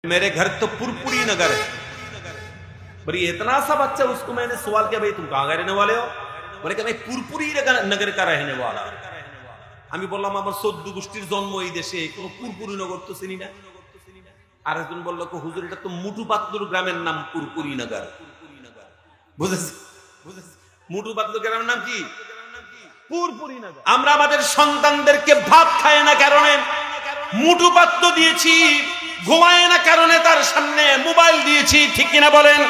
मेरे घर तो पुरपुरी नगर है। बोले इतना सा बच्चा, उसको मैंने सवाल किया, भाई तुम कहाँ का रहने वाले हो? बोले कि मैं पुरपुरी नगर का रहने वाला। আমি বললাম আমার 14 গোষ্ঠীর জন্ম এই দেশে, কোনো পুরপুরি নগর তো চিনি না। আরেকজন বলল হুজুর এটা তো মুটু পাতলুর গ্রামের নাম পুরপুরি নগর। বুঝেছি মুটু পাতলুর গ্রামের নাম কি? পুরপুরি নগর। আমরা আমাদের সন্তানদেরকে ভাত খায় না কারণে মুটু পাতলু দিয়েছি, ঘুমায় না কারণে তার সামনে মোবাইল দিয়েছি, ঠিক কিনা বলেন?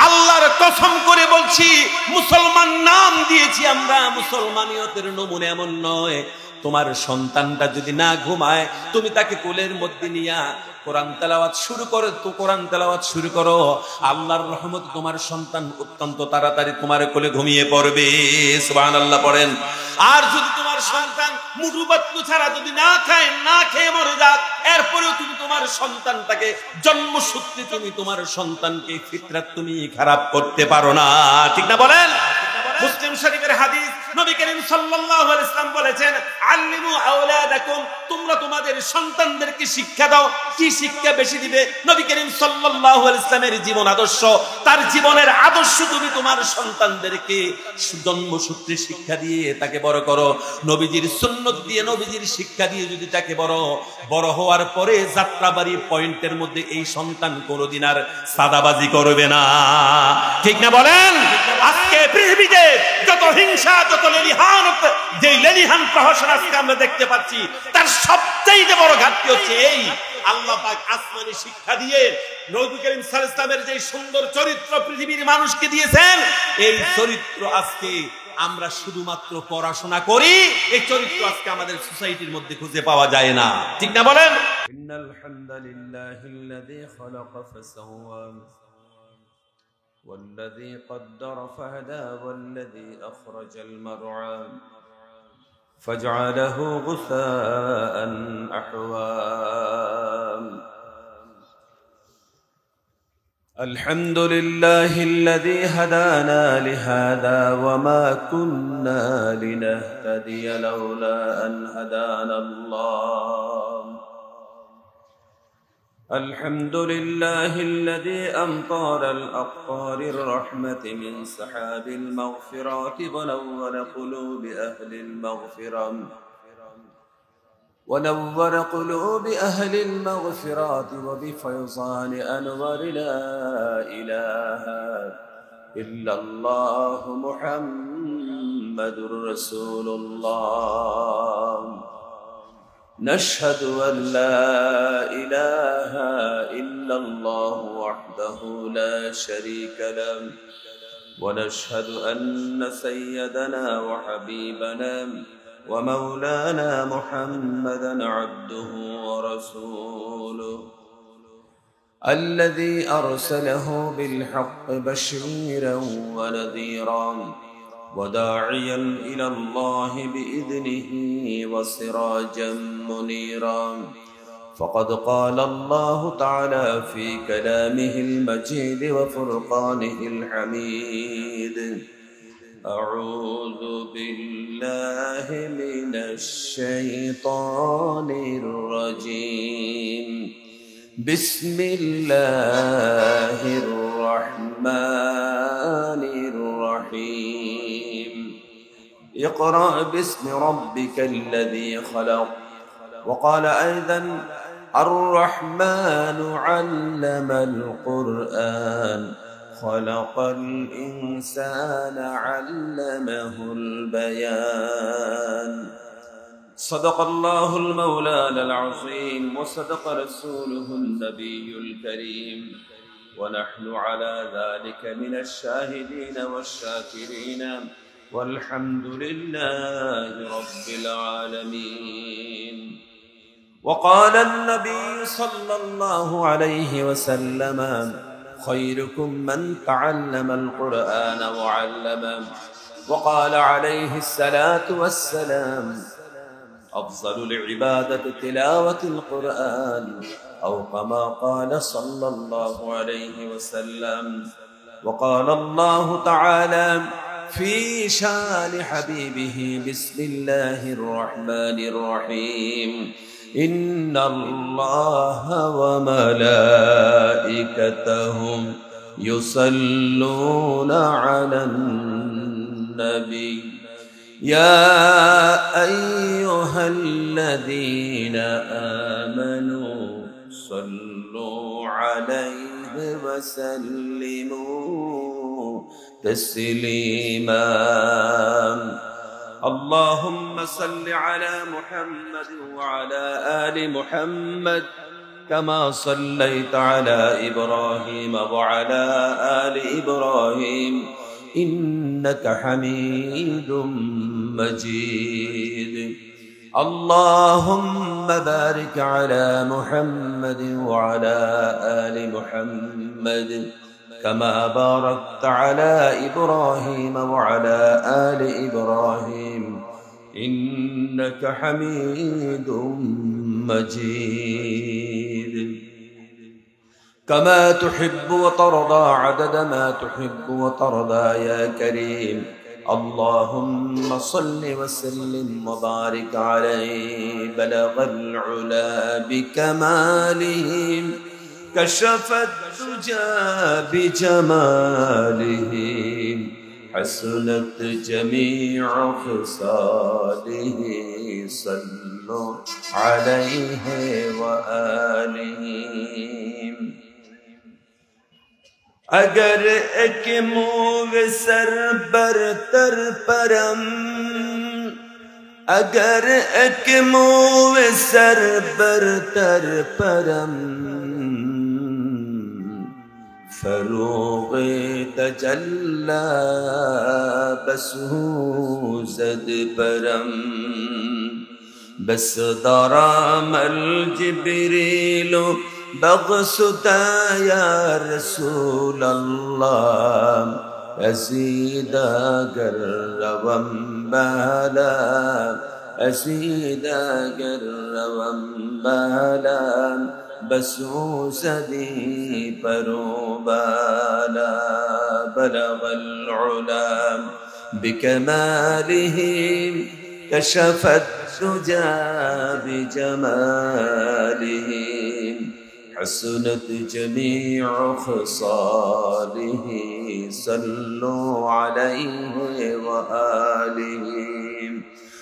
আল্লাহর কসম করে বলছি, মুসলমান নাম দিয়েছি আমরা, মুসলমানিয়তের নমুনা এমন নয়। তোমার সন্তানটা যদি না ঘুমায়, তুমি তাকে কোলের মধ্যে নিয়া কোরআন তেলাওয়াত শুরু করো, তো কোরআন তেলাওয়াত শুরু করো, আল্লাহর রহমত তোমার সন্তান অত্যন্ত তাড়াতাড়ি তোমার কোলে ঘুমিয়ে পড়বে। সুবহানাল্লাহ পড়েন। আর যদি তোমার সন্তান মুঠু বাতলু ছাড়া যদি না খায়, না খেয়ে মরে যাক, এরপরেও তুমি তোমার সন্তানটাকে জন্মসূত্রে তুমি তোমার সন্তানকে ফিতরাত তুমি খারাপ করতে পারো না, ঠিক না বলেন? মুসলিম শরীফের হাদিস, নবী করিম সাল্লাল্লাহু আলাইহি ওয়াসাল্লাম বলেছেন, আল্লিমু আওলাদাকুম, তোমরা তোমাদের সন্তানদেরকে শিক্ষা দাও। কি শিক্ষা বেশি দিবে? নবী করিম সাল্লাল্লাহু আলাইহি ওয়াসাল্লামের জীবন আদর্শ, তার জীবনের আদর্শ তুমি তোমার সন্তানদেরকে জন্মসূত্রে শিক্ষা দিয়ে তাকে বড় করো। নবীজির সুন্নাত দিয়ে, নবীজির শিক্ষা দিয়ে যদি তাকে বড় হওয়ার পরে যাত্রাবাড়ি পয়েন্টের মধ্যে এই সন্তান কোনোদিন আর সাদাবাজি করবে না, ঠিক না বলেন? আজকে পৃথিবীতে যত হিংসা, যত লেলিহান, যে লেলিহান প্রহসন আজকে আমরা দেখতে পাচ্ছি, তার সবচেয়ে বড় ঘাটতি হচ্ছে এই আল্লাহ পাক আসমানি শিক্ষা দিয়ে নবী করিম সাল্লাল্লাহু আলাইহি ওয়াসাল্লামের যে সুন্দর চরিত্র পৃথিবীর মানুষকে দিয়েছেন, এই চরিত্র আজকে আমরা শুধুমাত্র পড়াশোনা করি, এই চরিত্র আজকে আমাদের সোসাইটির মধ্যে খুঁজে পাওয়া যায় না, ঠিক না বলেন? ইন্নাল হামদালিল্লাহিল্লাযী খালাকা ফাসাওয়া والذي قدر فهدى والذي أخرج المرعى فاجعله غثاء أحوى الحمد لله الذي هدانا لهذا وما كنا لنهتدي لولا أن هدانا الله الحمد لله الذي أمطر الأقطار الرحمة من سحاب المغفرات ونور قلوب أهل المغفرة وبفيضان أنور لا إله إلا الله محمد رسول الله نشهد أن لا إله إلا الله وحده لا شريك له ونشهد أن سيدنا وحبيبنا ومولانا محمدا عبده ورسوله الذي أرسله بالحق بشيرا ونذيرا وداعيا إلى الله بإذنه وسراجا منيرا فقد قال الله تعالى في كلامه المجيد وفرقانه الحميد أعوذ بالله من الشيطان الرجيم بسم الله الرحمن الرحيم اقرأ باسم ربك الذي خلق وقال أيضا الرحمن علم القرآن خلق الإنسان علمه البيان صدق الله المولى العظيم وصدق رسوله النبي الكريم ونحن على ذلك من الشاهدين والشاكرين والحمد لله رب العالمين وقال النبي صلى الله عليه وسلم خيركم من تعلم القرآن وعلمه وقال عليه الصلاة والسلام أفضل العبادة تلاوة القرآن أو كما قال صلى الله عليه وسلم وقال الله تعالى في شان حبيبه بسم الله الرحمن الرحيم ইন্নাল্লাহ ওয়া মালাইকাতাহু ইউসাল্লুনা আলান নবী ইয়া আইয়ুহাল্লাযীনা আমানু সাল্লু আলাইহি ওয়া সাল্লিমু তাসলিমা اللهم صل على محمد وعلى آل محمد كما صليت على إبراهيم وعلى آل إبراهيم إنك حميد مجيد اللهم بارك على محمد وعلى آل محمد كما باركت على إبراهيم وعلى آل إبراهيم إنك حميد مجيد كما تحب وترضى عدد ما تحب وترضى يا كريم اللهم صل وسلم وبارك عليه بلغ العلا بكماله كشف الدجى بجماله حسنت جميع خصاله صلوا عليه وآله اگر ایک موغ سر برتر پرم اگر ایک موغ سر برتر پرم فروغ تجلی بس زد پرم بس دارم الجبریل بغسطا یا رسول اللہ ازیدہ گر روم بالا ازیدہ گر روم بالا بسوسدي پروبالا بلغ العلا بكماله كشف الدجى بجماله حسنت جميع خصاله صلوا عليه وآله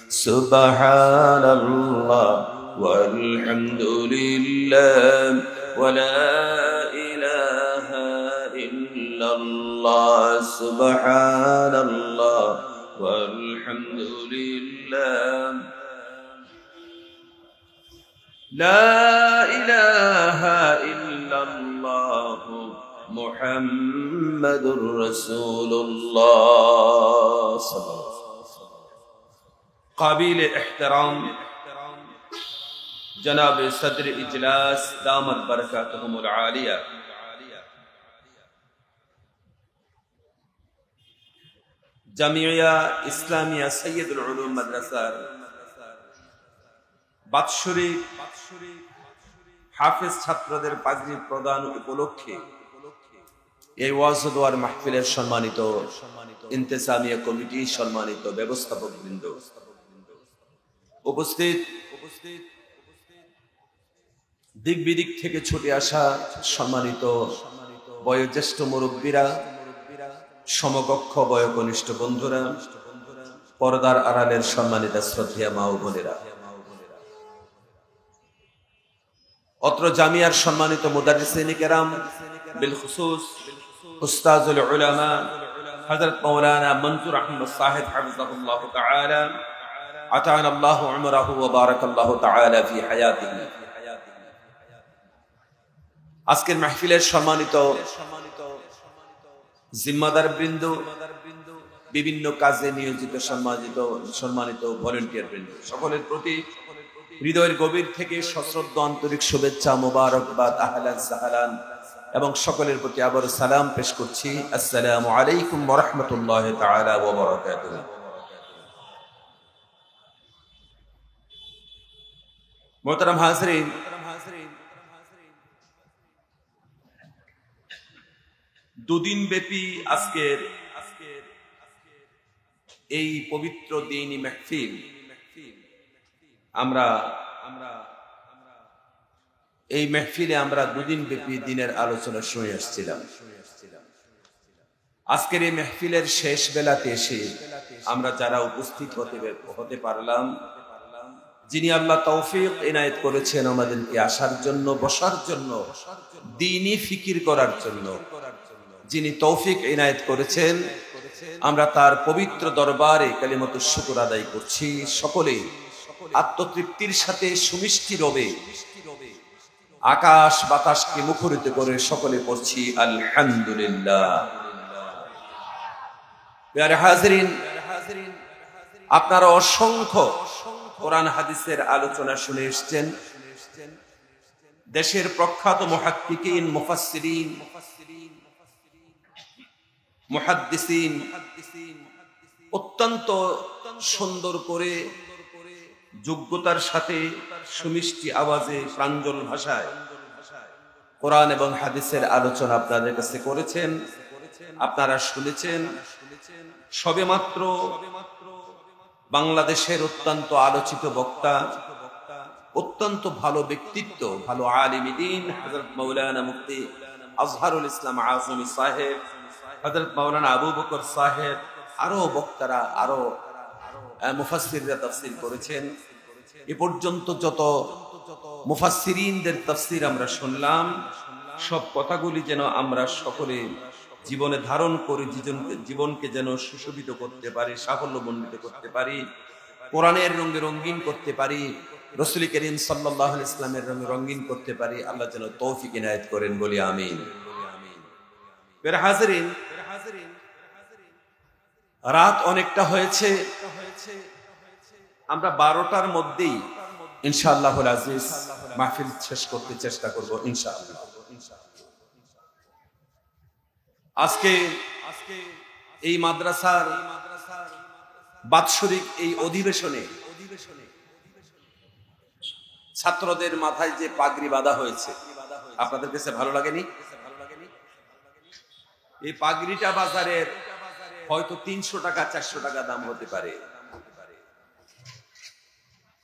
سبحان الله والحمد لله ولا إله إلا الله سبحان الله والحمد لله لا إله إلا الله محمد رسول الله صلى الله عليه وسلم قابل احترام जनाब सदर इजलास दामत बरकातहुमुल आलिया জামিয়া ইসলামিয়া সৈয়দুল উলুম মাদ্রাসার বাৎসরিক হাফেজ ছাত্রদের পাগড়ি প্রদান উপলক্ষে এই ওয়াজ ও দোয়ার মাহফিলের সম্মানিত ইন্তেজামিয়া কমিটি, সম্মানিত ব্যবস্থাপকবৃন্দ, উপস্থিত দিক বিদিক থেকে ছুটে আসা সম্মানিত বয়োজ্যেষ্ঠ মুরব্বীরা, সমকক্ষ বয়োকনিষ্ঠ বন্ধুরা, পর্দার আড়ালের সম্মানিত শ্রদ্ধেয় মা ও বোনেরা, অত্র জামিয়ার সম্মানিত মুদাররিসিনে কেরাম, বিল খুসুস উস্তাজুল উলামা হযরত মাওলানা মনসুর আহমদ সাহেব হাফিজাহুল্লাহ তাআলা আতানা আল্লাহু উমরাহু ওয়া বারাকাল্লাহু তাআলা ফি হায়াতিহি। আজকের মাহফিলের সম্মানিত জিম্মাদার বৃন্দ, বিভিন্ন কাজে নিয়োজিত সম্মানিত ভলেন্টিয়ার বৃন্দ, সকলের প্রতি হৃদয়ের গভীর থেকে সশ্রদ্ধ আন্তরিক শুভেচ্ছা, মোবারকবাদ, আহলান সাহলান এবং সকলের প্রতি আবার সালাম পেশ করছি। আসসালামু আলাইকুম ওয়া রাহমাতুল্লাহি তাআলা ওয়া বারাকাতুহু। মোহতারাম হাজরিন, দুদিন ব্যাপী আজকের এই পবিত্র দিনী মাহফিল আমরা এই মেহফিলে আমরা দুদিন ব্যাপী দিনের আলোচনা শুনে আসছিলাম। আজকের এই মেহফিলের শেষ বেলাতে এসে আমরা যারা উপস্থিত হতে পারলাম, যিনি আল্লাহ তৌফিক এনায়েত করেছেন আমাদেরকে আসার জন্য, বসার জন্য, দ্বীনি ফিকির করার জন্য, যিনি তৌফিক এনায়েত করেছেন, আমরা তার পবিত্র দরবারে কালিমাতুশ শুকর আদায় করছি। সকলে আত্মতৃপ্তির সাথে সুমিষ্টি রবে আকাশ বাতাসকে মুখরিত করে সকলে পড়ছি আলহামদুলিল্লাহ। প্রিয় হাজিরিন, আপনারা অসংখ্য কোরআন হাদিসের আলোচনা শুনে এসেছেন। দেশের প্রখ্যাত মুহাক্কিকিন, মুফাসসিরিন, মুহাদ্দিসিন অত্যন্ত সুন্দর করে, যোগ্যতার সাথে, সুমিষ্টি আওয়াজে, প্রাঞ্জল ভাষায় কোরআন এবং হাদিসের আলোচনা আপনাদের কাছে করেছেন, আপনারা শুনেছেন। সবেমাত্র বাংলাদেশের অত্যন্ত আলোচিত বক্তা, অত্যন্ত ভালো ব্যক্তিত্ব, ভালো আলিম দ্বীন হযরত মাওলানা মুফতি আজহারুল ইসলাম আজমি সাহেব, হযরত মাওলানা আবু বকর সাহেব, আরো বক্তারা, আরো মুফাসসিররা তাফসীর করেছেন। এ পর্যন্ত যত মুফাসসিরিনদের তাফসীর আমরা শুনলাম, সব কথাগুলি যেন আমরা সকলে জীবনে ধারণ করে জীবনকে যেন সুশোভিত করতে পারি, সাফল্যমণ্ডিত করতে পারি, কোরআনের রঙে রঙিন করতে পারি, রাসূল করিম সাল্লাল্লাহু আলাইহি ইসলামের রঙে রঙিন করতে পারি। আল্লাহ যেন তৌফিক ইনায়েত করেন, বলি আমিন। প্রিয় হাজিরিন, রাত অনেকটা হয়েছে, আমরা 12টার মধ্যেই ইনশাআল্লাহুল আজিজ মাহফিল শেষ করতে চেষ্টা করব ইনশাআল্লাহ। আজকে এই মাদ্রাসার বাৎসরিক এই অধিবেশনে ছাত্রদের মাথায় যে পাগড়ি বাঁধা হয়েছে, আপনাদের কাছে ভালো লাগেনি? এই পাগড়িটা বাজারের হয়তো 300 টাকা 400 টাকা দাম হতে পারে।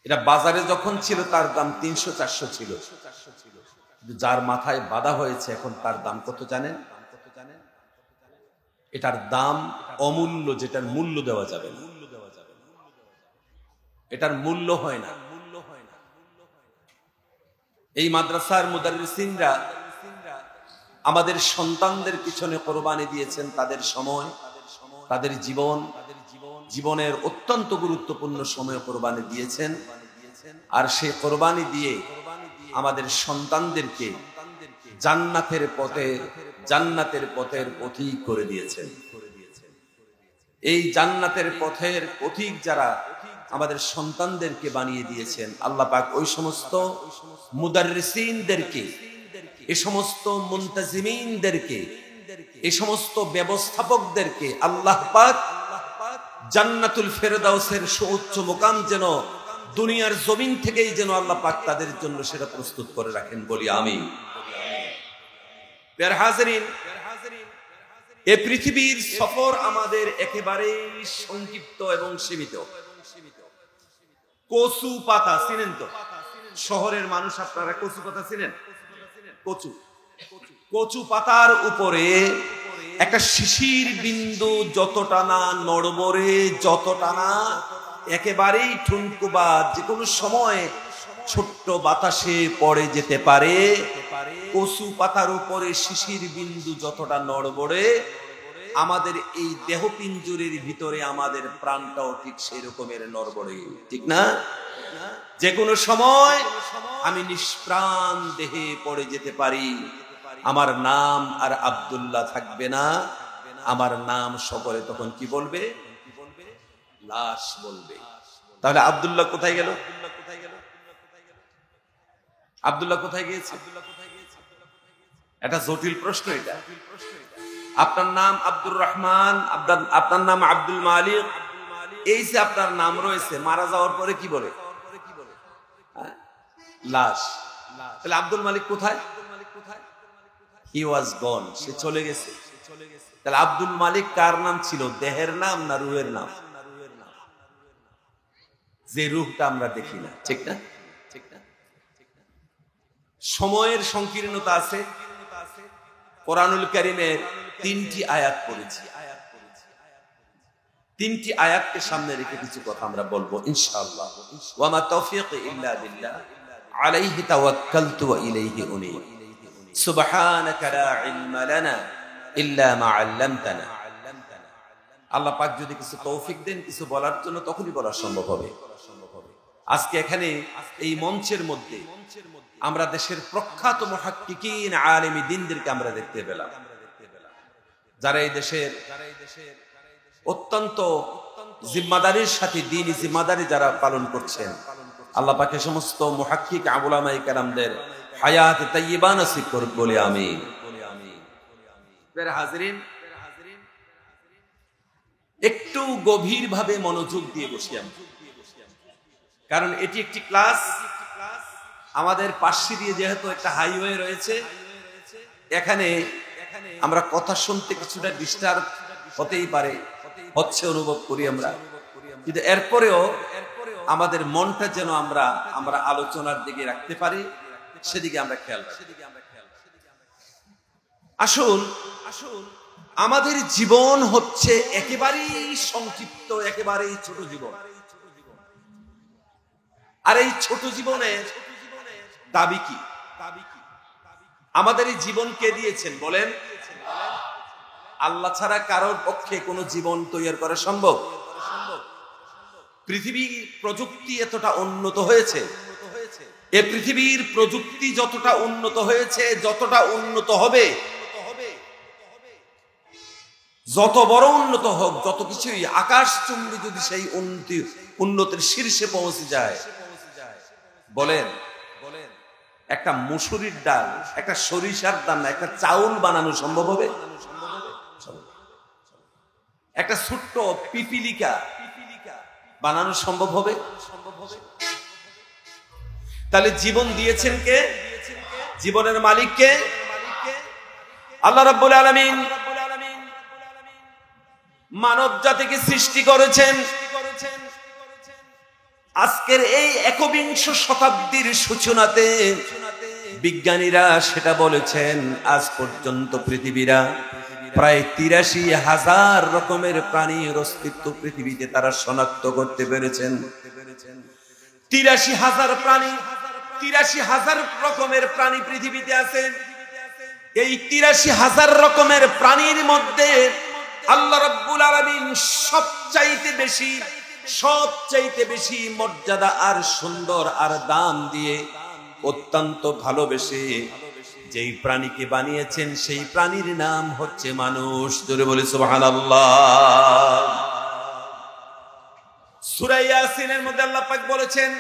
এটা বাজারে যখন ছিল তার দাম 300-400 ছিল। যার মাথায় বাঁধা হয়েছে এখন তার দাম কত জানেন? এটার দাম অমূল্য, যেটার মূল্য দেওয়া যাবে না, এটার মূল্য হয় না। এই মাদ্রাসার মুদাররিসিনরা আমাদের সন্তানদের পিছনে কোরবানি দিয়েছেন তাদের সময়, তাদের জীবনের অত্যন্ত গুরুত্বপূর্ণ সময় কোরবানি দিয়েছেন। আর সেই কোরবানি দিয়ে আমাদের সন্তানদেরকে জান্নাতের পথের পথিক করে দিয়েছেন। এই জান্নাতের পথের পথিক যারা আমাদের সন্তানদেরকে বানিয়ে দিয়েছেন, আল্লাহ পাক ওই সমস্ত মুদাররিসিনদেরকে, এই সমস্ত মুনতাজিমিনদেরকে, এই সমস্ত ব্যবস্থাপকদেরকে আল্লাহ পাক জান্নাতুল ফেরদাউসের সুউচ্চ মুকাম যেন দুনিয়ার জমিন থেকেই যেন আল্লাহ পাক তাদের জন্য সেটা প্রস্তুত করে রাখেন, বলি আমিন। প্রিয় হাজিরিন, এই পৃথিবীর সফর আমাদের একেবারেই সংক্ষিপ্ত এবং সীমিত। কচু পাতা চিনেন তো? শহরের মানুষ আপনারা কচু পাতা চিনেন? কচু পাতার উপরে একটা শিশির বিন্দু যতটা না নড়বড়ে, যতটা না একেবারেই ঠুনকুবা, যে কোনো সময় ছোট্ট বাতাসে পড়ে যেতে পারে, কচু পাতার উপরে শিশির বিন্দু যতটা নড়বড়ে, আমাদের এই দেহ পিঞ্জুরের ভিতরে আমাদের প্রাণটাও ঠিক সেই রকমের নড়বড়ে, ঠিক না? যে কোনো সময় আমি নিষ্প্রাণ দেহে পড়ে যেতে পারি, আমার নাম আর আব্দুল্লাহ থাকবে না, আমার নাম সকলে তখন কি বলবে? লাশ বলবে। তাহলে আব্দুল্লাহ কোথায় গেল? আব্দুল্লাহ কোথায় গিয়েছে? এটা জটিল প্রশ্ন। এটা আপনার নাম আব্দুর রহমান, আপনার নাম আব্দুল মালিক, এই যে আপনার নাম রয়েছে, মারা যাওয়ার পরে কি বলে? লাশ। তাহলে আব্দুল মালিক কোথায়? হি ওয়াজ গন, সে চলে গেছে। তাহলে আব্দুল মালিক কার নাম ছিল? দেহের নাম না রুহের নাম? যে রুহটা আমরা দেখি না, ঠিক না? সময়ের সংকীর্ণতা আছে, কোরআনুল কারীমের 3টি আয়াত পড়েছি। 3টি আয়াতকে সামনে রেখে কিছু কথা আমরা বলবো ইনশাআল্লাহ। ওয়া মা তাওফীক ইল্লা বিল্লাহ আলাইহি তাওয়াক্কালতু ওয়া ইলাইহি উনীব। সুবহানাকা লা ইলমা লানা ইল্লা মা 'আল্লামতানা। আল্লাহ পাক যদি কিছু তৌফিক দেন কিছু বলার জন্য, তখনই বলা সম্ভব হবে। আজকে এখানে এই মঞ্চের মধ্যে আমরা দেশের প্রখ্যাত মুহাক্কিকিন আলেমী দ্বীনদেরকে আমরা দেখতে পেলাম, যারা এই দেশের অত্যন্ত জিম্মাদারির সাথে দ্বীনি জিম্মাদারি যারা পালন করছেন। আল্লাহ পাক এই সমস্ত মুহাক্কিক উলামায়ে কেরামদের হায়াত তাইয়্যিবা নসিব করুন বলে আমিন। প্রিয় হাজিরিন, একটু গভীরভাবে মনোযোগ দিয়ে বসি আমরা, কারণ এটি একটি ক্লাস। আমাদের পাশে দিয়ে যেহেতু একটা হাইওয়ে রয়েছে, এখানে আমরা কথা শুনতে কিছুটা ডিস্টার্ব হতেই পারে, হচ্ছে অনুভব করি আমরা, কিন্তু এরপরেও আমাদের মনটা যেন আমরা আলোচনার দিকে রাখতে পারি, সেদিকে আমরা খেয়াল রাখি। আসুন আমাদের জীবন হচ্ছে একেবারেই সংক্ষিপ্ত, একেবারেই ছোট জীবন। আর এই ছোট জীবনের দাবি কি? আমাদের এই জীবন কে দিয়েছেন বলেন? আল্লাহ ছাড়া কারোর পক্ষে কোনো জীবন তৈরি করা সম্ভব? পৃথিবীর প্রযুক্তি এতটা উন্নত হয়েছে, এই পৃথিবীর প্রযুক্তি যতটা উন্নত হয়েছে, যতটা উন্নত হবে, যত বড় উন্নত হোক, যত কিছুই আকাশচুম্বী যদি সেই উন্নতির শীর্ষে পৌঁছে যায়, বলেন একটা মুসুরির ডাল, একটা সরিষার দানা, একটা চাউল বানানো সম্ভব হবে? একটা ছোট্ট পিপিলিকা বানানো সম্ভব হবে? তাহলে জীবন দিয়েছেন কে? জীবনের মালিক কে? আল্লাহ রাব্বুল আলামিন মানব জাতিকে সৃষ্টি করেছেন। আজকের এই একবিংশ শতাব্দীর সূচনাতে বিজ্ঞানীরা সেটা বলেছেন, আজ পর্যন্ত পৃথিবীরা প্রায় ৮৩,০০০ রকমের প্রাণীর অস্তিত্ব পৃথিবীতে তারা শনাক্ত করতে পেরেছেন। ৮৩,০০০ প্রাণী, ৮৩,০০০ রকমের প্রাণী পৃথিবীতে আছে। এই ৮৩,০০০ রকমের প্রাণীর মধ্যে আল্লাহ রাব্বুল আলামিন সবচাইতে বেশি মর্যাদা আর সুন্দর আর দাম দিয়ে অত্যন্ত ভালোবেসে যেই প্রাণীকে বানিয়েছেন, সেই প্রাণীর নাম হচ্ছে মানুষ। জোরে বলি সুবহানাল্লাহ। সূরা ইয়াসিনের মধ্যে আল্লাহ পাক বলেছেন,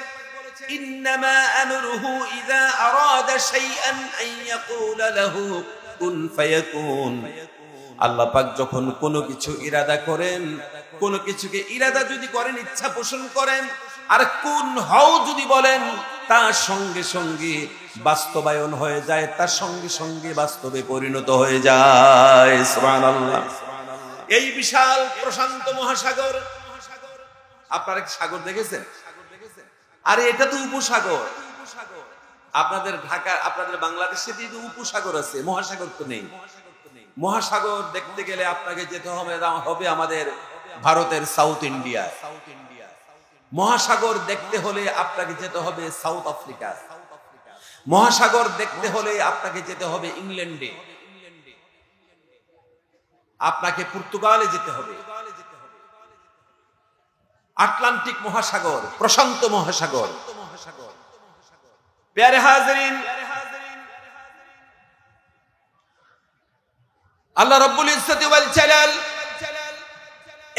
ইন্নামা আমরুহু ইযা আরাদা শাইআন আন ইয়াকুলা লাহু কুন ফায়াকুন। আল্লাহ পাক যখন কোনো কিছু ইরাদা করেন, কোনো কিছুকে ইরাদা যদি করেন, ইচ্ছা পোষণ করেন, আর কুন হও যদি বলেন, তার সঙ্গে সঙ্গে বাস্তবায়ন হয়ে যায়, তার সঙ্গে সঙ্গে বাস্তবে পরিণত হয়ে যায়। সুবহানাল্লাহ। এই বিশাল প্রশান্ত মহাসাগর, আপনারা কি সাগর দেখেছেন? আরে এটা তো উপসাগর। আপনাদের ঢাকা, আপনাদের বাংলাদেশে তো উপসাগর আছে, মহাসাগর তো নেই। মহাসাগর দেখতে গেলে আপনাকে যেতে হবে আমাদের ভারতের সাউথ ইন্ডিয়া। মহাসাগর দেখতে হলে আপনাকে যেতে হবে সাউথ আফ্রিকা। মহাসাগর দেখতে হলে আপনাকে যেতে হবে ইংল্যান্ডে, আপনাকে পর্তুগালে যেতে হবে। আটলান্টিক মহাসাগর, প্রশান্ত মহাসাগর। প্যারে হাজিরিন, আল্লাহ রাব্বুল ইজ্জতি ওয়াল জালাল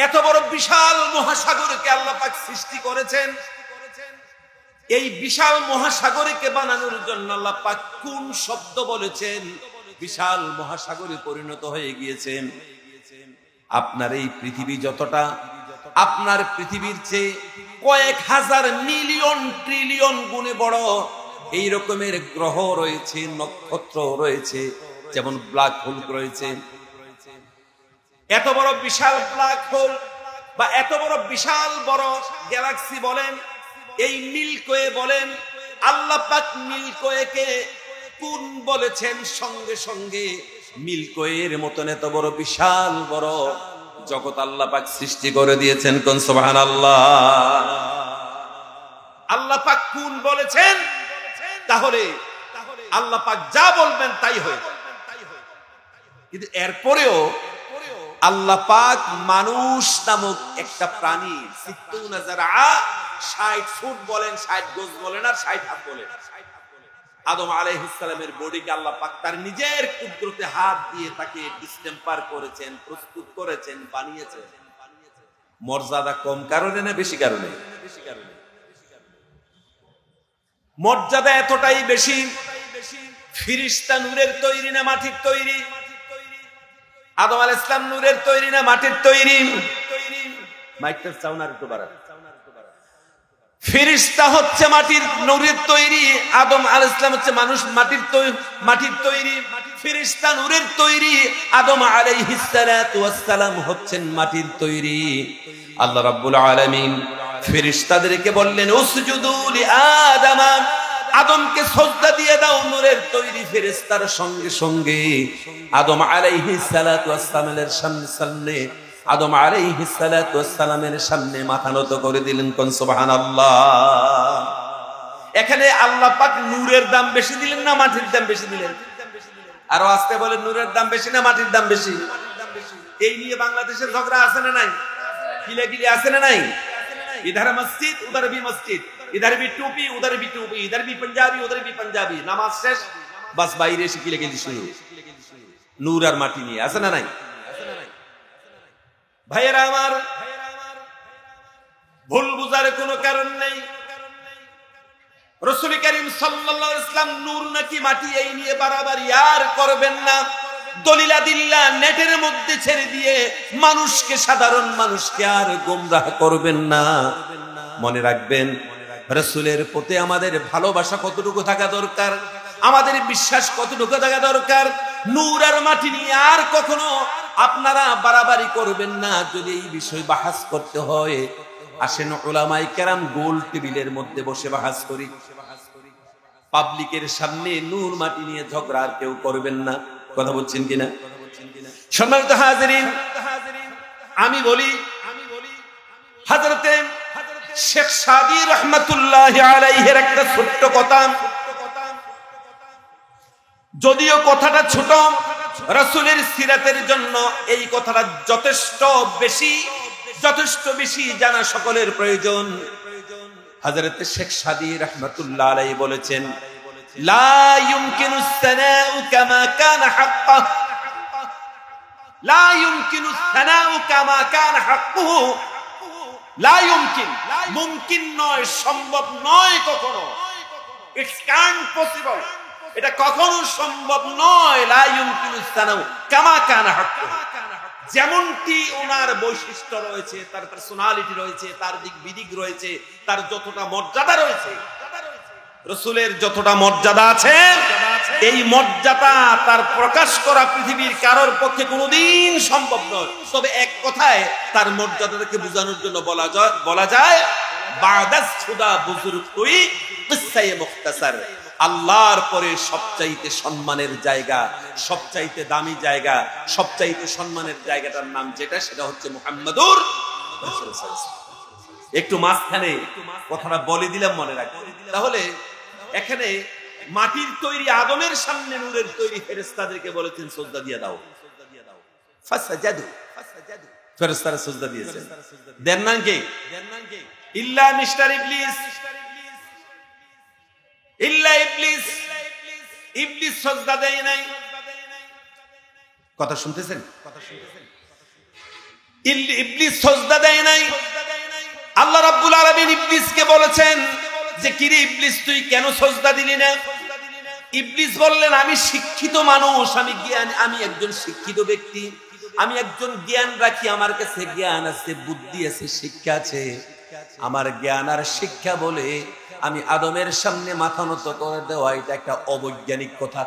এত বড় বিশাল মহাসাগরকে আল্লাহ পাক সৃষ্টি করেছেন। এই বিশাল মহাসাগরকে বানানোর জন্য আল্লাহ পাক কোন শব্দ বলেছেন, বিশাল মহাসাগরে পরিণত হয়ে গিয়েছেন। আপনার এই পৃথিবী যতটা, আপনার পৃথিবীর চেয়ে কয়েক হাজার মিলিয়ন ট্রিলিয়ন গুণে বড় এই রকমের গ্রহ রয়েছে, নক্ষত্র রয়েছে, যেমন ব্ল্যাক হোল রয়েছে। এত বড় বিশাল ব্ল্যাক হোল বা এত বড় বিশাল বড় গ্যালাক্সি বলেন, এই মিল্কি ওয়ে বলেন, আল্লাহ পাক মিল্কি ওয়েকে কুন বলেছেন, সঙ্গে সঙ্গে মিল্কয়ের মতন এত বড় বিশাল বড় জগৎ আল্লাহ পাক সৃষ্টি করে দিয়েছেন। কোন সুবহানাল্লাহ। আল্লাহ পাক কুন বলেছেন, তাহলে আল্লাহ পাক যা বলবেন তাই হয়। কিন্তু এরপরেও আল্লাহ পাক মানুষ নামক একটা প্রাণী 60 ফুট বলেন, 60 গজ বলেন আর 60 হাত বলেন, আদম আলাইহিস সালামের বডিকে আল্লাহ পাক তার নিজের কুদরতে হাত দিয়ে তাকে ডিসটেম্পার করেছেন, প্রস্তুত করেছেন, বানিয়েছেন। মর্যাদা কম কারণে না বেশি কারণে? মর্যাদা এতটাই বেশি। ফিরিস্তা নূরের তৈরি না মাটির তৈরি? আদম আলাইহিস সালাম নূরের তৈরি না মাটির তৈরি? মাইকটা সাউন্ড একটু বাড়ান। ফিরিস্তা হচ্ছে মাটির নূরের তৈরি, আদম আলাইহিস সালাম হচ্ছে মানুষ মাটির তৈরি। ফিরিস্তা নূরের তৈরি, আদম আলাইহিস সালাতু ওয়াস সালাম হচ্ছেন মাটির তৈরি। আল্লাহ রাব্বুল আলামিন ফেরেশতাদেরকে বললেন, উসজুদু লিআদম, আদমকে সিজদা দিয়ে দাও। নূরের তৈরি ফেরেশতার সঙ্গে সঙ্গে আদম আলাইহিস সালাতু ওয়াস সালামের সামনে আদম আলাইহিস সালাতু ওয়াস সালামের সামনে মাথা নত করে দিলেন। কোন সুবহানাল্লাহ। এখানে আল্লাহ পাক নূরের দাম বেশি দিলেন না মাটির দাম বেশি দিলেন? আরো আস্তে বলেন, নূরের দাম বেশি না মাটির দাম বেশি? এই নিয়ে বাংলাদেশের ঝগড়া আছে না নাই? কিলাকিলি আছে না নাই? इधर मस्जिद उधर भी मस्जिद, इधर भी टोपी उधर भी टोपी, इधर भी पंजाबी उधर भी पंजाबी, नामाज शेष बस বাইরে এসে কিলাকিলি শুরু। নূর আর মাটি নিয়ে আছে না নাই? ভাইয়েরা আমার, ভুল বুঝার কোনো কারণ নেই। রাসূল করিম সাল্লাল্লাহু আলাইহি ওয়াসাল্লাম নূর নাকি মাটি এই নিয়ে বাড়াবাড়ি আর করবেন না। দলিলাদিল্লাহ নেটের মধ্যে ছেড়ে দিয়ে মানুষকে, সাধারণ মানুষকে আর গোমরাহ করবেন না। মনে রাখবেন, রাসূলের প্রতি আমাদের ভালোবাসা কতটুকু থাকা দরকার, আমাদের বিশ্বাস কতটুকু থাকা দরকার। নূর আর মাটি নিয়ে আর কখনো আপনারা বাড়াবাড়ি করবেন না। যদি এই বিষয় বাহাস করতে হয়, আসেন উলামায়ে কেরাম গোল টেবিলের মধ্যে বসে বাহাস করি। পাবলিকের সামনে নূর মাটি নিয়ে ঝগড়া আর কেউ করবেন না। কথা বলছেন কিনা? সম্মানিত হাজিরিন, আমি বলি, হযরতে শেখ সাদী রাহমাতুল্লাহি আলাইহির একটা ছোট্ট কথা, যদিও কথাটা ছোট, রাসূলের সিরাতের জন্য এই কথাটা যথেষ্ট বেশি জানা সকলের প্রয়োজন। হযরতে শেখ সাদী রাহমাতুল্লাহি আলাইহি বলেছেন, লা ইউমকিনুস সানাউ কামা কানা হাক্কাহ, লা ইউমকিনুস সানাউ কামা কানা হাক্কুহু, লা ইউমকিন, মুমকিন নয়, সম্ভব নয় কখনো। ইটস কান্ট পসিবল, এটা কখনো সম্ভব নয়। লা ইউমকিনুস সানাউ কামা কানা হাক্কুহু, যেমনটি ওনার বৈশিষ্ট্য রয়েছে, তার পার্সোনালিটি রয়েছে, তার দিক বিদিক রয়েছে, তার যতটা মর্যাদা রয়েছে, রাসূলের যতটা মর্যাদা আছে, এই মর্যাদা তার প্রকাশ করা পৃথিবীর কারোর পক্ষে কোনোদিন সম্ভব নয়। তবে এক কথায় তার মর্যাদাকে বোঝানোর জন্য বলা যায় বাদাস খুদা বুজুর্গ তুই কিসসায়ে মুখতাসার, আল্লাহর পরে সবচাইতে সম্মানের জায়গা, সবচাইতে দামি জায়গা, সবচাইতে সম্মানের জায়গাটার নাম যেটা, সেটা হচ্ছে মুহাম্মাদুর রাসূলুল্লাহ। একটু মাঝখানে কথাটা বলে দিলাম, মনে রাখবেন। তাহলে এখানে মাটির তৈরি আদমের সামনে নূরের তৈরি ফেরেশতাদেরকে বলেছেন সিজদা দিয়ে দাও, ফাসাজাদু, ফেরেশতারা সিজদা দিয়েছেন। দেন না কে? ইল্লা মিস্টার ইবলিস, ইল্লা ইবলিস, ইবলিস সিজদা দেয় নাই। কথা শুনতেছেন? ইবলিস সিজদা দেয় নাই। আল্লাহ রাব্বুল আলামিন ইবলিসকে বলেছেন যে, কিরে ইবলিস, তুই কেন সিজদা দিলি না? ইবলিস বললেন, আমি শিক্ষিত মানুষ, আমি জ্ঞান, আমি একজন শিক্ষিত ব্যক্তি, আমি একজন জ্ঞান রাখি, আমার কাছে জ্ঞান আছে, বুদ্ধি আছে, শিক্ষা আছে। আমার জ্ঞান আর শিক্ষা বলে আমি আদমের সামনে মাথা নত করে দেওয়া, এটা একটা অবৈজ্ঞানিক কথা।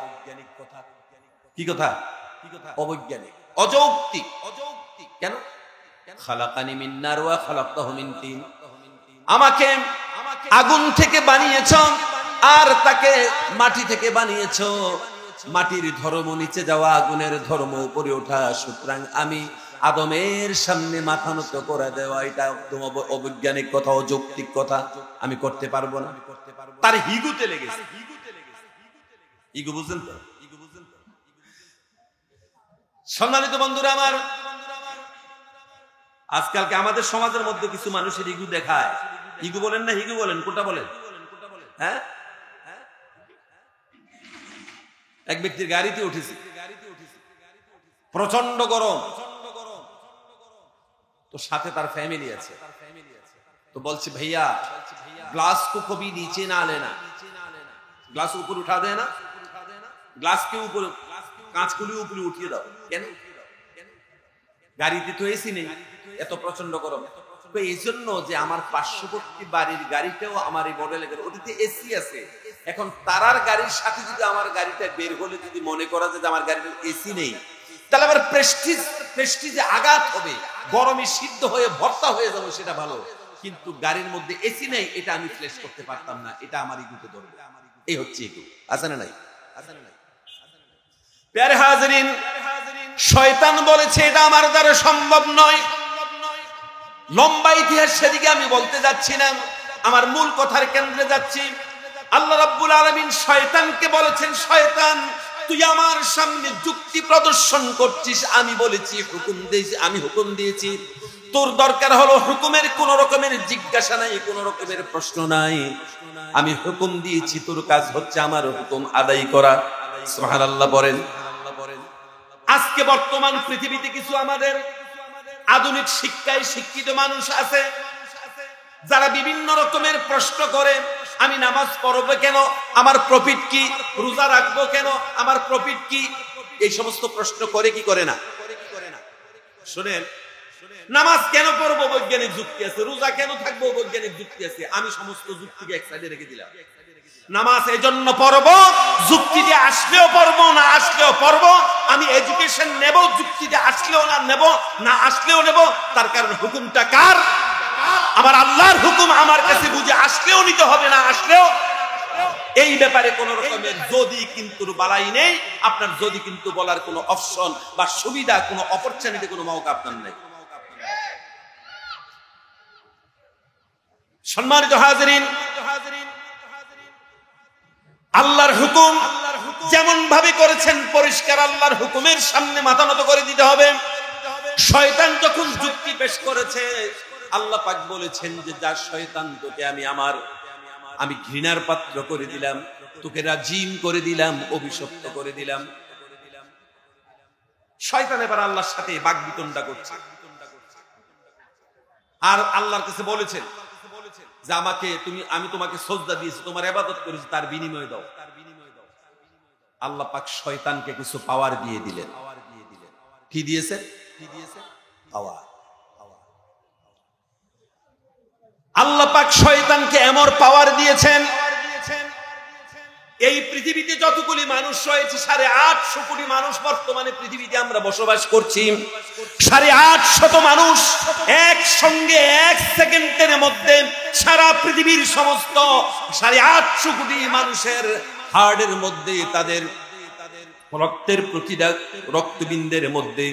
কি কথা? অবৈজ্ঞানিক, অযৌক্তিক। কেন? খালাকানি মিন নার ওয়া খালাকতাহু মিন তিন, আমাকে আগুন থেকে বানিয়েছ, আর তাকে মাটি থেকে বানিয়েছো, মাটির ধর্ম নিচে যাওয়া, আগুনের ধর্ম উপরে ওঠা, সুতরাং আমি আদমের সামনে মাথা নত করে দেওয়া এটা একদম অবৈজ্ঞানিক কথা, অযৌক্তিক কথা, আমি করতে পারবো না। তার হিগুতে লেগেছে। ইগো বুঝলেন তো? সম্মানিত বন্ধুরা আমার, আজকালকে আমাদের সমাজের মধ্যে কিছু মানুষের ইগু দেখায়। ইগু বলেন না হিগু বলেন, কোনটা বলেন? হ্যাঁ, এক ব্যক্তির গাড়িতে উঠেছি, প্রচন্ড গরম, তো সাথে তার ফ্যামিলি আছে, তো বলছে ভাইয়া গ্লাস को कभी नीचे ना लेना, গ্লাস উপর উঠা দেয় না, গ্লাসকে উপর, কাঁচগুলি উপরে উঠিয়ে দাও। কেন? গাড়িতে তো এসি নেই, এত প্রচন্ড গরম। তো এই জন্য যে আমার পার্শ্ববর্তী বাড়ির গাড়িটাও আমার এই মডেলের গাড়ি, ওটাতে এসি আছে। এখন তারার গাড়ির সাথে যদি আমার গাড়িটা বের হলে যদি মনে করা যায় যে আমার গাড়িতে এসি নেই, তাহলে আবার প্রেস্টিজে আঘাত হবে, গরমে সিদ্ধ হয়ে ভর্তা হয়ে যাবো, সেটা ভালো। কিন্তু গাড়ির মধ্যে এসি নেই, এটা আমি ফ্লেশ করতে পারতাম না, এটা আমার ইগুতে ধরবে। এই হচ্ছে ইগু। আছে না নাই? প্যারে হাজরিন, শয়তান বলেছে এটা আমার দ্বারা সম্ভব নয়। লম্বা ইতিহাস, সেদিকে আমি বলতে যাচ্ছি না, আমার মূল কথার কেন্দ্রে যাচ্ছি। আল্লাহ রাব্বুল আলামিন শয়তানকে বলেছেন, শয়তান তুই আমার সামনে যুক্তি প্রদর্শন করছিস, আমি বলেছি হুকুম দিয়েছি, আমি হুকুম দিয়েছি, তোর দরকার হলো হুকুমের কোন রকমের জিজ্ঞাসা নাই, কোন রকমের প্রশ্ন নাই, আমি হুকুম দিয়েছি, তোর কাজ হচ্ছে আমার হুকুম আদায় করা। সুবহানাল্লাহ বলেন। আজকে বর্তমান পৃথিবীতে কিছু আমাদের আধুনিক শিক্ষায় শিক্ষিত মানুষ আছে যারা বিভিন্ন রকমের প্রশ্ন করে, আমি নামাজ পড়বো কেন, আমার প্রফিট কি, রোজা রাখবো কেন, আমার প্রফিট কি, এই সমস্ত প্রশ্ন করে কি করে না? শুনেন, নামাজ কেন পড়বো বৈজ্ঞানিক যুক্তি আছে, রোজা কেন থাকবো বৈজ্ঞানিক যুক্তি আছে, আমি সমস্ত যুক্তিকে এক সাইডে রেখে দিলাম। নামাজ এই জন্য পড়বো, যুক্তি দিয়ে আসলেও পড়বো, না আসলেও পড়বো, আমি এডুকেশন নেব, যুক্তি দিয়ে আসলেও না নেব, না আসলেও নেব, তার কারণ হুকুমটা কার? আমার আল্লাহর হুকুম আমার কাছে বুঝে আসলেও নিতে হবে, না আসলেও। এই ব্যাপারে কোন রকমের যদি কিন্তু বালাই নেই, আপনার যদি কিন্তু বলার কোনো অপশন বা সুবিধা, কোনো অপরচুনিটি, কোনো মৌকা আপনার নেই। সম্মানিত হাজিরিন, আল্লাহর হুকুম যেমন ভাবে করেছেন পরিষ্কার, আল্লাহর হুকুমের সামনে মাথা নত করে দিতে হবে। শয়তান যখন যুক্তি পেশ করেছে, আল্লাহ পাক বলেছেন যে যা শয়তান, তোকে আমি ঘৃণার পাত্র করে দিলাম, তোকে রাজিম করে দিলাম, অভিশপ্ত করে দিলাম। শয়তান এবার আল্লাহর সাথে বাকবিতণ্ডা করছে, আর আল্লাহর কাছে বলেছেন যে আমি তোমাকে সাজদা দিয়েছি, তোমার ইবাদত করেছি, তার বিনিময় দাও। আল্লাহ পাক শয়তানকে কিছু পাওয়ার দিয়ে দিলেন। কি দিয়েছে? পাওয়ার। আল্লাহ পাক শয়তানকে এমন পাওয়ার দিয়েছেন, এই পৃথিবীতে যতগুলি মানুষ রয়েছে, 850 কোটি মানুষ বর্তমানে পৃথিবীতে আমরা বসবাস করছি, 850 মানুষ একসঙ্গে এক সেকেন্ডের মধ্যে সারা পৃথিবীর সমস্ত 850 কোটি মানুষের হার্টের মধ্যে, তাদের রক্তের প্রতিটা রক্তবিন্দুর মধ্যে,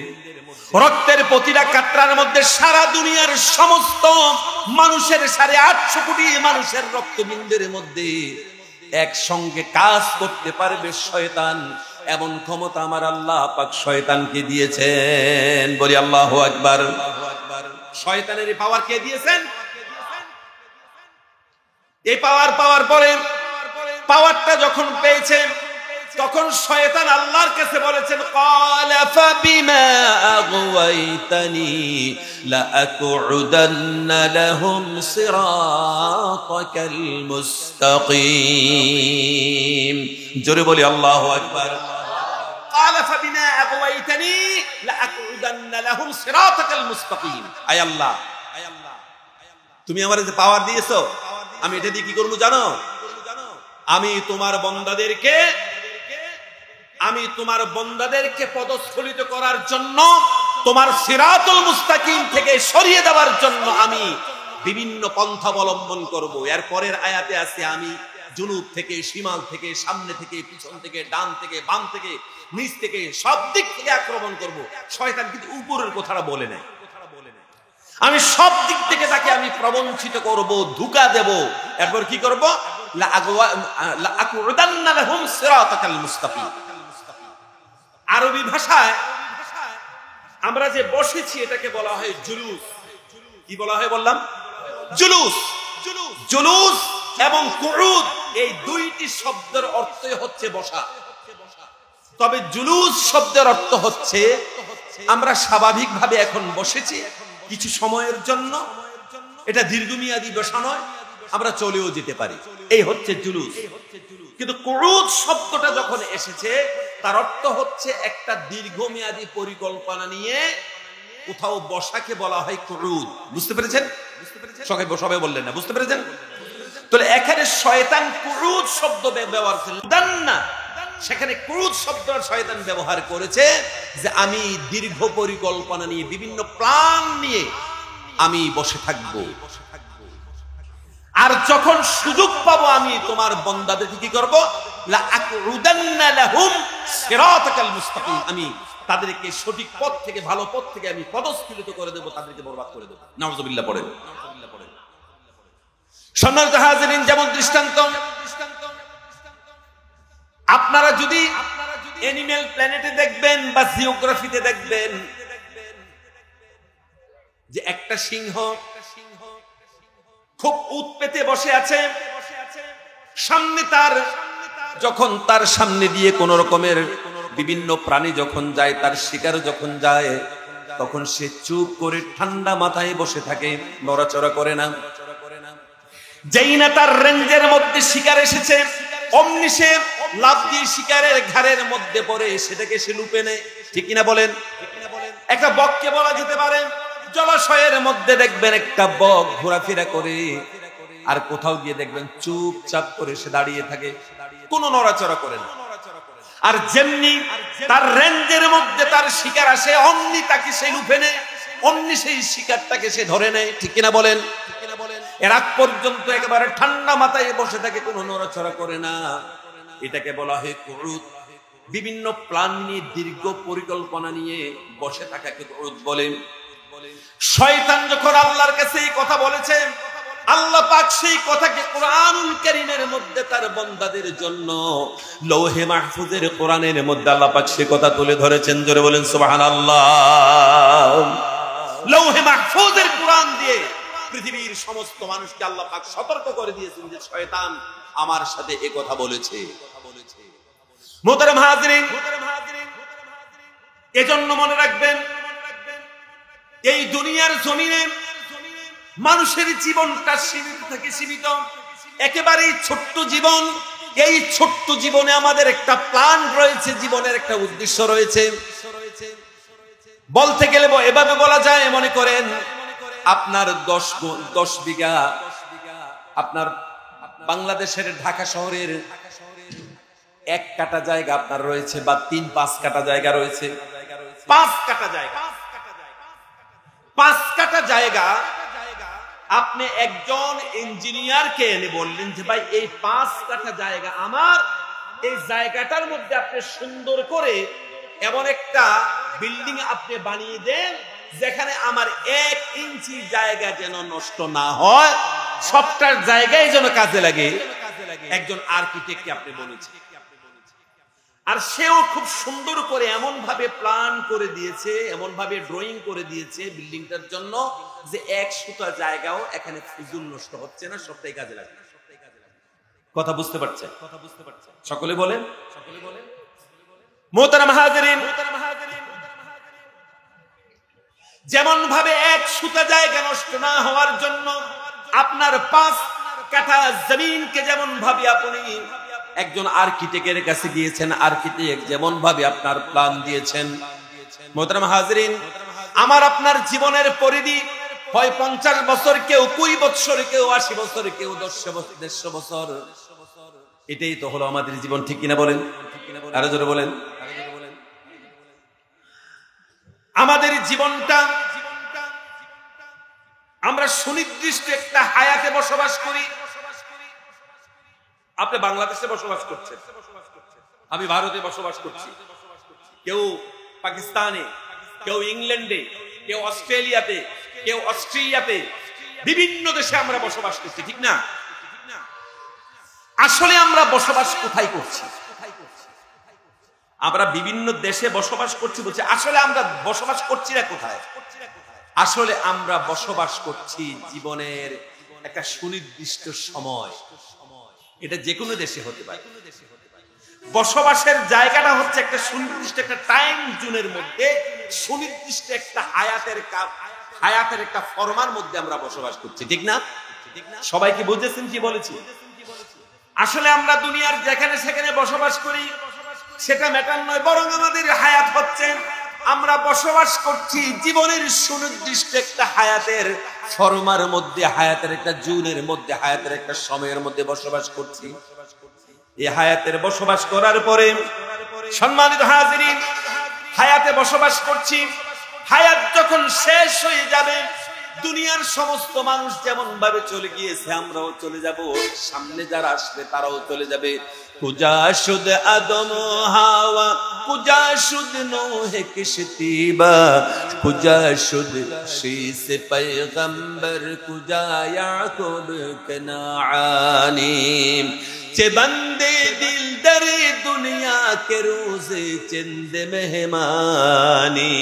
রক্তের প্রতিটা কাতরার মধ্যে, সারা দুনিয়ার সমস্ত মানুষের 850 কোটি মানুষের রক্তবিন্দুর মধ্যে একসঙ্গে কাজ করতে পারবে শয়তান, এমন ক্ষমতা আমার আল্লাহ পাক শয়তানকে দিয়েছেন। বলি আল্লাহু আকবার। শয়তানের এই পাওয়ার কে দিয়েছেন? এই পাওয়ার পরে, পাওয়ারটা যখন পেয়েছেন, তখন শয়তান আল্লাহর কাছে বলেছেন, ক্বালা ফাবিমা আগওয়াইতানি লাআকউদান্না লাহুম সিরাতাকাল মুস্তাকিম। জোরে বলি আল্লাহু আকবার। ক্বালা ফাবিমা আগওয়াইতানি লাআকউদান্না লাহুম সিরাতাকাল মুস্তাকিম। আয় আল্লাহ, তুমি আমারে যে পাওয়ার দিয়েছো, আমি এটা দিয়ে কি করব জানো? আমি তোমার বন্দাদেরকে পদস্খলিত করার জন্য, তোমার সিরাতুল মুস্তাকিম থেকে সরিয়ে দেওয়ার জন্য আমি বিভিন্ন পন্থা অবলম্বন করব। এর পরের আয়াতে আছে, আমি জুনুব থেকে, শিমাল থেকে, সামনে থেকে, পিছন থেকে, ডান থেকে, বাম থেকে, নিচ থেকে, সব দিক থেকে আক্রমণ করব। শয়তান কিন্তু উপরের কথাটা বলে নাই, আমি সব দিক থেকে তাকে আমি প্রবঞ্চিত করব, ধোঁকা দেব। এরপর কি করব? আরবি ভাষায় আমরা যে বসেছি এটাকে বলা হয় জুলুস। কি বলা হয় বললাম? জুলুস। জুলুস এবং কুউদ এই দুইটি শব্দের অর্থই হচ্ছে বসা। তবে জুলুস শব্দের অর্থ হচ্ছে আমরা স্বাভাবিকভাবে এখন বসেছি কিছু সময়ের জন্য, এটা দীর্ঘমেয়াদী বসা নয়, আমরা চলেও যেতে পারি, এই হচ্ছে জুলুস। কিন্তু কুউদ শব্দটা যখন এসেছে তার অর্থ হচ্ছে একটা দীর্ঘমেয়াদী পরিকল্পনা নিয়ে কোথাও বসাকে বলা হয় কুউদ। বুঝতে পেরেছেন? সবাই বললেন না, বুঝতে পেরেছেন? তাহলে এখানে শয়তান কুউদ শব্দ ব্যবহার করেছেন না, সেখানে কুউদ শব্দ শয়তান ব্যবহার করেছে যে আমি দীর্ঘ পরিকল্পনা নিয়ে, বিভিন্ন প্ল্যান নিয়ে আমি বসে থাকব, আর যখন সুযোগ পাবো আমি তোমার বান্দাদেরকে কি করব? লাআকুদান্না লাহুম সিরাতাকাল মুস্তাকিম, আমি তাদেরকে সঠিক পথ থেকে, ভালো পথ থেকে আমি পদস্খলিত করে দেব, তাদেরকে বরবাদ করে দেব। নাউযুবিল্লাহ পড়েন। সম্মানিত হাজিরিন, যেমন দৃষ্টান্ত, আপনারা যদি অ্যানিমেল প্ল্যানেটে দেখবেন বা জিওগ্রাফিতে দেখবেন যে একটা সিংহ খুব উৎপেতে বসে আছে, সামনে তার, যখন তার সামনে দিয়ে কোন রকমের বিভিন্ন প্রাণী যখন যায়, তার শিকার যখন যায়, তখন সে চুপ করে ঠান্ডা মাথায় বসে থাকে, নড়াচড়া করে না। যেই না তার রেঞ্জের মধ্যে শিকার এসেছে, অমনি সে লাফ দিয়ে শিকারের ঘাড়ের মধ্যে পড়ে সেটাকে সে লুপে নেয়। ঠিক কিনা বলেন? একটা বককে বলা যেতে পারে, জলাশয়ের মধ্যে দেখবেন একটা বক ঘোরাফেরা করে, আর কোথাও গিয়ে দেখবেন চুপচাপ করে সে দাঁড়িয়ে থাকে, কোনো নড়াচড়া করে না। আর যেমনি তার রেঞ্জের মধ্যে তার শিকার আসে, অমনি তাকে সে লুপে নেয়, অমনি সেই শিকারটাকে সে ধরে নেয়। ঠিক কিনা বলেন? এর আগ পর্যন্ত একেবারে ঠান্ডা মাথায় বসে থাকে, কোনো নড়াচড়া করে না। এটাকে বলা হয় কুউদ। বিভিন্ন প্ল্যান নিয়ে, দীর্ঘ পরিকল্পনা নিয়ে বসে থাকাকে কুউদ বলে। শয়তান যখন আল্লাহর কাছে এই কথা বলেছে, আল্লাহ পাক সেই কথাকে কোরআনুল কারীমের মধ্যে তার বান্দাদের জন্য লৌহে মাহফুজের কোরআনের মধ্যে আল্লাহ পাক সেই কথা তুলে ধরেছেন। জোরে বলেন সুবহানাল্লাহ। লৌহে মাহফুজের কোরআন দিয়ে পৃথিবীর সমস্ত মানুষকে আল্লাহ পাক সতর্ক করে দিয়েছেন যে শয়তান আমার সাথে এই কথা বলেছে। মুহতারাম হাজিরিন, এজন্য মনে রাখবেন, এই দুনিয়ার জমিনে মানুষের জীবনটা সীমিত থেকে সীমিত, একেবারেই ছোট্ট জীবন। এই ছোট্ট জীবনে আমাদের একটা প্ল্যান রয়েছে, জীবনের একটা উদ্দেশ্য রয়েছে। বলতে গেলে এভাবে বলা যায়, মনে করেন আপনার 10 বিঘা, আপনার বাংলাদেশের ঢাকা শহরের 1 কাঠা জায়গা আপনার রয়েছে, বা 3-5 কাঠা জায়গা রয়েছে। 5 কাঠা জায়গা, 5 কাঠা জায়গা আপনি একজন ইঞ্জিনিয়ারকে এনে বললেন যে ভাই এই 5 কাঠা জায়গা আমার, এই জায়গাটার মধ্যে আপনি সুন্দর করে এমন একটা বিল্ডিং আপনি বানিয়ে দেন যেখানে আমার 1 ইঞ্চি জায়গা যেন নষ্ট না হয়, সবটার জায়গায় যেন কাজে লাগে। একজন আর্কিটেক্টকে আপনি বলেছেন, আর সেও খুব সুন্দর করে এমন ভাবে প্ল্যান করে দিয়েছে, এমন ভাবে ড্রয়িং করে দিয়েছে বিল্ডিংটার জন্য যে 1 সুতা জায়গাও এখানে ফিজুল নষ্ট হচ্ছে না, সবটাই কাজে লাগে। কথা বুঝতে পারছেন? সকলে বলেন। মুহতারাম হাজিরিন, যেমন ভাবে 1 সুতা জায়গা নষ্ট না হওয়ার জন্য আপনার 5 কাঠা জমিনকে যেমন ভাবে আপনি একজন আর্কিটেক্টের কাছে গিয়েছেন, আর্কিটেক্ট যেমন ভাবে আপনার প্ল্যান দিয়েছেন। মুহতারাম হাজিরিন, আমার আপনার জীবনের পরিধি হয় 50 বছর, কেউ 20 বছর, কেউ 80 বছর, কেউ 150 বছর। এটাই তো হলো আমাদের জীবন। ঠিক কিনা বলেন? আরো জোরে বলেন। আমাদের জীবনটা আমরা সুনির্দিষ্ট একটা হায়াতে বসবাস করি। আপনি বাংলাদেশে বসবাস করছেন, আমি ভারতে বসবাস করছি, কেউ পাকিস্তানে, কেউ ইংল্যান্ডে, কেউ অস্ট্রেলিয়াতে, কেউ অস্ট্রিয়াতে, বিভিন্ন দেশে আমরা বসবাস করছি, ঠিক না? আসলে আমরা বসবাস কোথায় করছি? আমরা বিভিন্ন দেশে বসবাস করছি বলছি, আসলে আমরা বসবাস করছি না কোথায়? আসলে আমরা বসবাস করছি জীবনের একটা সুনির্দিষ্ট সময়, এটা যে কোনো দেশে হতে পারে। বসবাসের জায়গাটা হচ্ছে একটা সুনির্দিষ্ট একটা টাইম জোনের মধ্যে, সুনির্দিষ্ট একটা হায়াতের একটা ফরমার মধ্যে আমরা বসবাস করছি, ঠিক না? সবাই কি বুঝেছেন কি বলেছি? আসলে আমরা দুনিয়ার যেখানে সেখানে বসবাস করি, সেটা ম্যাটার নয়, বরং আমাদের হায়াত হচ্ছে আমরা বসবাস করছি জীবনের সুনির্দিষ্ট একটা হায়াতের ফরমার মধ্যে, হায়াতের একটা জোনের মধ্যে, হায়াতের একটা সময়ের মধ্যে বসবাস করছি। এই হায়াতের বসবাস করার পরে সম্মানিত হাজিরিন, হায়াতে বসবাস করছি, হায়াত যখন শেষ হয়ে যাবে, দুনিয়ার সমস্ত মানুষ যেমন ভাবে চলে গিয়েছে আমরাও চলে যাব, সামনে যারা আসবে তারাও চলে যাবে। কুজা শুদ আদম হাওয়া, কুজা শুদ নোহে কিশতিবা, কুজা শুদ শীস पैगंबर, কুজা याकूब कनाआनी। चे बंदे दिल दरे दुनिया के रोजे चंद मेहमानी,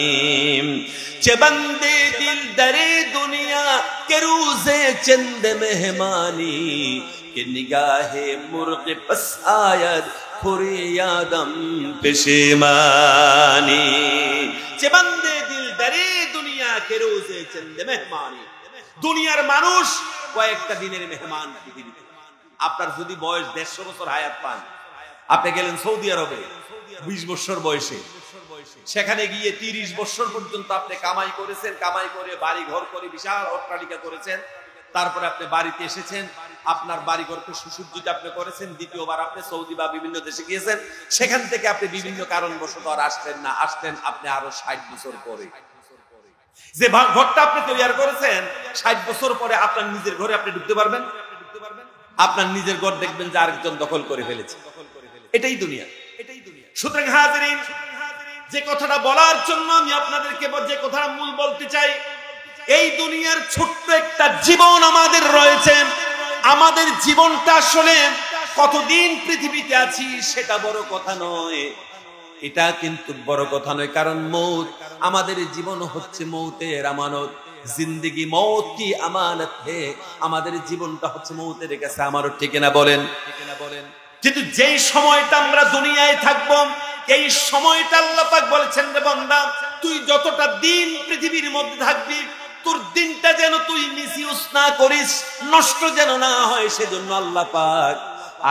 चे बंदे दिल दरे दुनिया के रोजे चंद मेहमानी, के निगाहे मुर्ग पस आयत फरियादम पेशेमानी। चे बंदे दिल दरे दुनिया के रोजे चंद मेहमानी, দুনিয়ার মানুষ কয়েকটা দিনের মেহমান পৃথিবীতে। আপনার যদি বয়স 150 বছর হায়াত পান, আপনি গেলেন সৌদি আরবে 20 বছর বয়সে, সেখানে গিয়ে 30 বছর পর্যন্ত আপনি কামাই করেছেন, কামাই করে বাড়ি ঘর করে বিশাল অট্টালিকা করেছেন, তারপরে আপনি বাড়িতে এসেছেন, আপনার বাড়ি ঘরকে সুসজ্জিত আপনি করেছেন, দ্বিতীয়বার আপনি সৌদি বা বিভিন্ন দেশে গিয়েছেন, সেখান থেকে আপনি বিভিন্ন কারণবশত আর আসলেন না, আসলেন আপনি আরো 60 বছর পরে। যে ঘরটা আপনি তৈরি করেছেন 60 বছর পরে আপনার নিজের ঘরে আপনি ঢুকতে পারবেন? আপনার নিজের ঘর দেখবেন যে আরেকজন দখল করে ফেলেছে। এটাই দুনিয়া। সুতরাং হাজিরিন, যে কথাটা বলার জন্য আমি আপনাদেরকে যে কথাটা মূল বলতে চাই, এই দুনিয়ার ছোট্ট একটা জীবন আমাদের রয়েছে, আমাদের জীবনটা আসলে কতদিন পৃথিবীতে আছি সেটা বড় কথা নয়, এটা কিন্তু বড় কথা নয়, কারণ মৌত, আমাদের জীবন হচ্ছে মৌতের আমানত। জিন্দেগি মৌত কি আমানত হে, আমাদের জীবনটা হচ্ছে মৌতের কাছে আমানত, ঠিক না বলেন? কিন্তু যেই সময়টা আমরা দুনিয়ায় থাকবো, এই সময়টা আল্লাহ পাক বলেছেন, রে বান্দা তুই যতটা দিন পৃথিবীর মধ্যে থাকবি, তোর দিনটা যেন তুই মিসইউজ না করিস, নষ্ট যেন না হয়, সেজন্য আল্লাহ পাক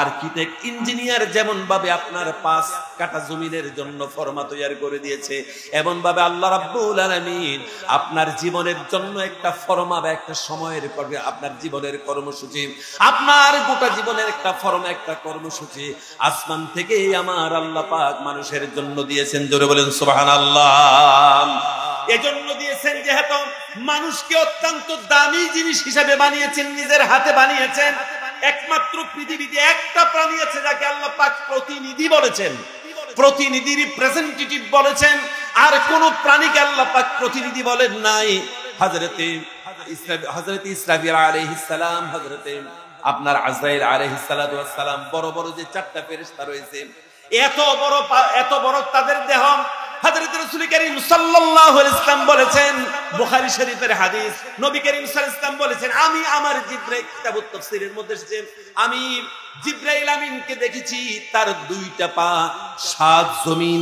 আর্কিটেক্ট ইঞ্জিনিয়ার যেমন ভাবে আপনার 5 কাঠা জমিনের জন্য ফরমা তৈরি করে দিয়েছে, এমন ভাবে আল্লাহ রাব্বুল আলামিন আপনার জীবনের জন্য একটা ফরমা বা একটা সময়ের আপনার জীবনের কর্মসূচি, আপনার গোটা জীবনের একটা ফরমা, একটা কর্মসূচি আসমান থেকে আমার আল্লাহ পাক মানুষের জন্য দিয়েছেন। জোরে বলেন সুবহানাল্লাহ। এজন্য দিয়েছেন যেহেতু মানুষকে অত্যন্ত দামি জিনিস হিসেবে বানিয়েছেন, নিজের হাতে বানিয়েছেন। একমাত্র পৃথিবীতে একটা প্রাণী আছে যাকে আল্লাহ পাক প্রতিনিধি বলেছেন, প্রতিনিধি রিপ্রেজেন্টেটিভ বলেছেন, আর কোন প্রাণীকে আল্লাহ পাক প্রতিনিধি বলেন নাই। হযরতে ইসরাফিল আলাইহিস সালাম, হযরতে আপনার আজরাইল আলাইহিস সালাতু ওয়াস সালাম, বড় বড় যে 4টা ফেরেশতা রয়েছে, এত বড় তাদের দেহ। হযরত রাসূল করিম সাল্লাল্লাহু আলাইহি ওয়াসাল্লাম বলেছেন, বুখারী শরীফের হাদিস, নবী করিম সাল্লাল্লাহু আলাইহি ওয়াসাল্লাম বলেছেন, আমি আমার জিবরাইল, কিতাবুত তাফসীরের মধ্যে এসেছে, আমি জিবরাইল আমিনকে দেখেছি, তার 2টা পা 7 জমিন,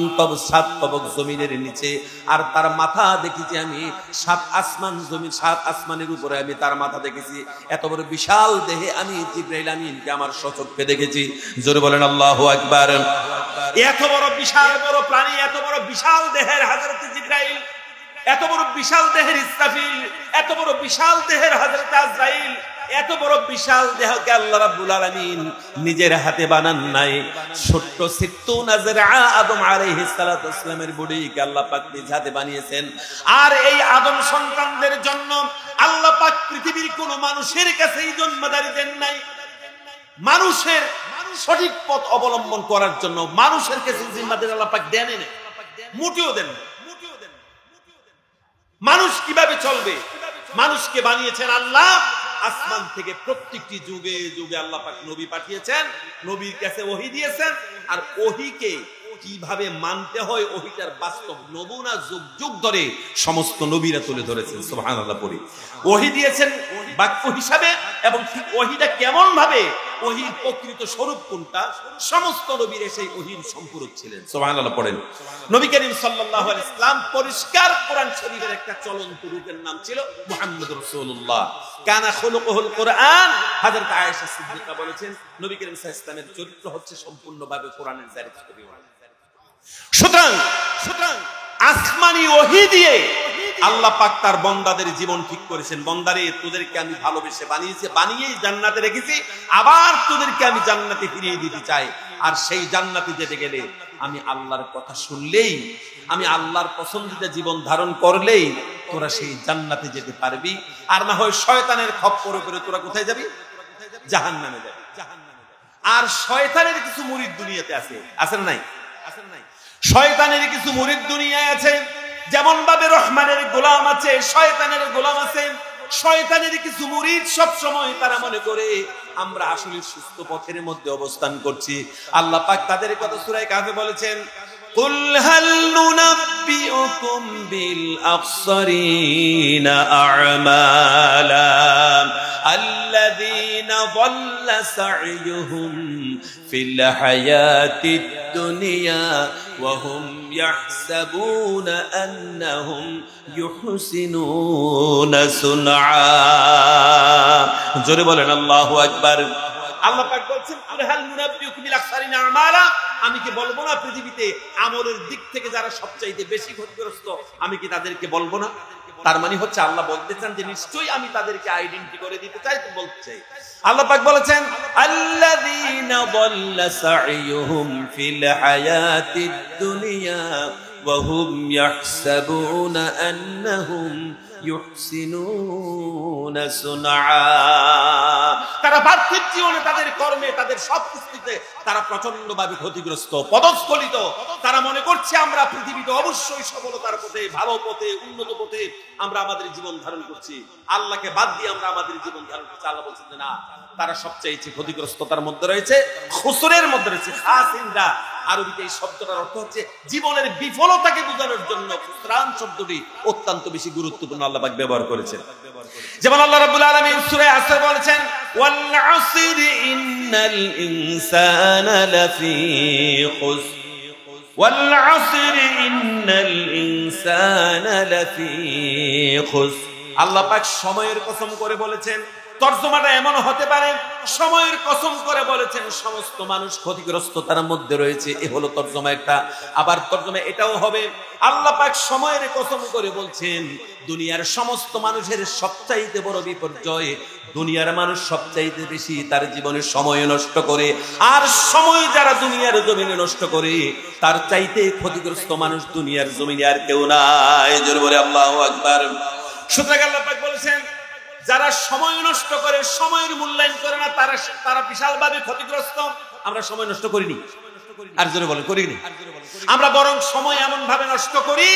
7 তবক জমিনের নিচে, আর তার মাথা দেখেছি আমি 7 আসমান জমিন, 7 আসমানের উপরে আমি তার মাথা দেখেছি। এত বড় বিশাল দেহে আমি জিবরাইল আমিনকে আমার স্বচক্ষে দেখেছি। জোরে বলেন আল্লাহু আকবার। এত বড় বিশাল বড় প্রাণী, এত বড় বিশাল দেহের হযরত জিবরাইল, এত বড় বিশাল দেহের ইসরাফিল, এত বড় বিশাল দেহের হযরত আজরাইল, এত বড় বিশাল দেহকে আল্লাহ রাব্বুল আলামিন নিজের হাতে বানান নাই। ছোট্ট সিত্তু নাজরা আদম আলাইহিস সালাতু ওয়াস সালামের বডিকে আল্লাহ পাক নিজ হাতে বানিয়েছেন। আর এই আদম সন্তানদের জন্য আল্লাহ পাক পৃথিবীর কোন মানুষের কাছেই জন্মদারি দেন নাই। মানুষের সঠিক পথ অবলম্বন করার জন্য মানুষের কাছে জিম্মা দেন আল্লাহ পাক দেন না, মোটেও দেন না। মানুষ কিভাবে চলবে? মানুষকে বানিয়েছেন আল্লাহ। আসমান থেকে প্রত্যেকটি যুগে যুগে আল্লাহ পাক নবী পাঠিয়েছেন, নবীর কাছে ওহী দিয়েছেন, আর ওহীকে কিভাবে মানতে হয় ওহীটার বাস্তব নমুনা যুগ যুগ ধরে সমস্ত নবীরা তুলে ধরেছেন। সুবহানাল্লাহ। পড়ি ওহী দিয়েছেন বাক্য হিসাবে, এবং ঠিক ওহীটা কেমন ভাবে, ওহীর প্রকৃত স্বরূপ কোনটা, সমস্ত নবীরা সেই ওহীর সম্পূরক ছিলেন। সুবহানাল্লাহ। পড়েন নবী করিম সাল্লাল্লাহু আলাইহি ওয়াসাল্লাম পরিষ্কার কোরআন শরীফের একটা চলন্ত রূপের নাম ছিল মুহাম্মদুর রাসূলুল্লাহ। কানা খুলুকুল কোরআন। হযরত আয়েশা সিদ্দিকা বলেছেন নবী করিম সাল্লাল্লাহু আলাইহি ওয়াসাল্লামের চরিত্র হচ্ছে সম্পূর্ণভাবে কোরআনের জারি করা। সুতরাং আসমানি ওহী দিয়ে আল্লাহ পাক তার বান্দাদের জীবন ঠিক করেছেন। বান্দারে তোদেরকে আমি ভালোবেসে বানিয়েছি, বানিয়েই জান্নাতে রেখেছি, আবার তোদেরকে আমি জান্নাতে ফিরিয়ে দিতে চাই। আর সেই জান্নাতে যেতে গেলে আমি আল্লাহর কথা শুনলেই, আমি আল্লাহর পছন্দিতা জীবন ধারণ করলেই তোরা সেই জান্নাতে যেতে পারবি। আর না হয় শয়তানের খপ্পরে পড়ে তোরা কোথায় যাবি? জাহান্নামে যাবি। আর শয়তানের কিছু মুরিদ দুনিয়াতে আছে, আছে না নাই? শয়তানের কিছু মুরিদ দুনিয়ায় আছে। যেমন ভাবে রহমানের গোলাম আছে, শয়তানের গোলাম আছে। শয়তানের কিছু মুরিদ সব সময় তারা মনে করে আমরা আসলে সুস্থ পথের মধ্যে অবস্থান করছি। আল্লাহ পাক তাদের কথা সূরা কাহফে বলেছেন, কুল হাল নুনাব্বিউকুম বিল আখসারিনা আ'মালা আল্লাযীনা দাল্লা সা'য়ুহুম ফিল হায়াতিদ দুনিয়া ওয়া হুম ইয়াহসাবুনা আন্নাহুম ইউহসিনুনা সুনআ। জোরে বলেন আল্লাহু আকবার। আল্লাহ পাক বলছেন কুল হাল নুনাব্বিউকুম বিল আখসারিনা আমালা, আমি কি বলবো না পৃথিবীতে আমলের দিক থেকে যারা সবচাইতে বেশি ক্ষতিগ্রস্ত, আমি কি তাদেরকে বলবো না? তার মানে হচ্ছে আল্লাহ বলতে চান যে নিশ্চয়ই আমি তাদেরকে আইডেন্টি করে দিতে চাই, তো বলতে চাই। আল্লাহ পাক বলেছেন আল্লাযীনা দাল্লা সা'য়ুহুম ফিল হায়াতিদ দুনিয়া ওয়া হুম ইয়াহসাবুনা আন্নাহুম ইউহসিনুনা সুনআ। তারা পার্থিব জীবনে তাদের কর্মে তাদের সব কিছুতে তারা প্রচন্ডভাবে ক্ষতিগ্রস্ত, পদস্খলিত। তারা মনে করছে আমরা পৃথিবীতে অবশ্যই সফলতার পথে, ভালো পথে, উন্নত পথে আমরা আমাদের জীবন ধারণ করছি, আল্লাহকে বাদ দিয়ে আমরা আমাদের জীবন ধারণ করছি। আল্লাহ বলছেন যে না, তারা সবচেয়ে ক্ষতিগ্রস্ততার মধ্যে রয়েছে, খুসরের মধ্যে রয়েছে। খাসিনরা আরবিতে এই শব্দটার অর্থ হচ্ছে জীবনের বিফলতাকে বোঝানোর জন্য খুসরান শব্দটি অত্যন্ত বেশি গুরুত্বপূর্ণ আল্লাহ পাক ব্যবহার করেছেন। যেমন আল্লাহ রাব্বুল আলামিন সূরা আসর বলেছেন ওয়াল আসরি ইন্নাল ইনসানা লাফি খুসর ওয়াল আসরি ইন্নাল ইনসানা লাফি খুসর। আল্লাহ পাক সময়ের কসম করে বলেছেন। তরজমাটা এমন হতে পারে সময়ের কসম করে বলেছেন সমস্ত মানুষ ক্ষতিগ্রস্ততার মধ্যে রয়েছে, এ হলো তরজমা একটা। আবার তরজমা এটাও হবে আল্লাহ পাক সময়ের কসম করে বলছেন দুনিয়ার সমস্ত মানুষের সবচাইতে বড় বিপর্যয়, দুনিয়ার মানুষ সবচাইতে বেশি তার জীবনে সময় নষ্ট করে, আর সময় যারা দুনিয়ার জমিনে নষ্ট করে তার চাইতে ক্ষতিগ্রস্ত মানুষ দুনিয়ার জমিনে আর কেউ নাই। জোরে বলে আল্লাহু আকবার। সুতরাং আল্লাহ পাক বলেছেন যারা সময় নষ্ট করে, সময়ের মূল্যায়ন করে না, তারা বিশালভাবে ক্ষতিগ্রস্ত। আমরা সময় নষ্ট করিনি, আর জোরে বলেন করিনি। আমরা বরং সময় এমন ভাবে নষ্ট করি,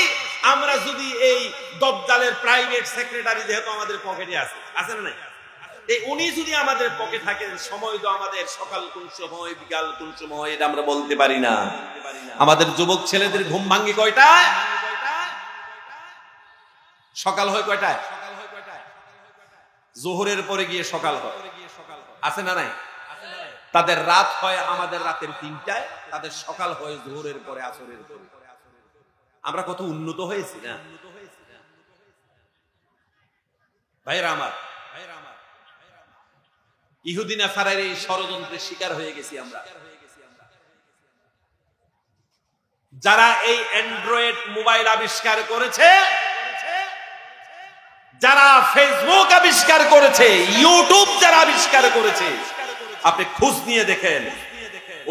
আমরা যদি এই দজ্জালের প্রাইভেট সেক্রেটারি যেহেতু আমাদের পকেটে আছে না নাই, এই উনি যদি আমাদের পকেটে থাকেন, সময় তো আমাদের সকাল কোন সময় বিকাল কোন সময় এটা আমরা বলতে পারি না। আমাদের যুবক ছেলেদের ঘুম ভাঙে কয়টায়? সকাল হয় কয়টায়? যোহরের পরে গিয়ে সকাল হয়, আছে না নাই? তাদের রাত হয় আমাদের রাতের 3টায়, তাদের সকাল হয় যোহরের পরে, আসরের পরে। আমরা কত উন্নত হয়েছি না ভাইরা আমার। ইহুদি নাসারার এই ষড়যন্ত্রের শিকার হয়ে গেছি আমরা। যারা এই অ্যান্ড্রয়েড মোবাইল আবিষ্কার করেছে, যারা ফেসবুক আবিষ্কার করেছে, ইউটিউব যারা আবিষ্কার করেছে, আপনি খোঁজ নিয়ে দেখেন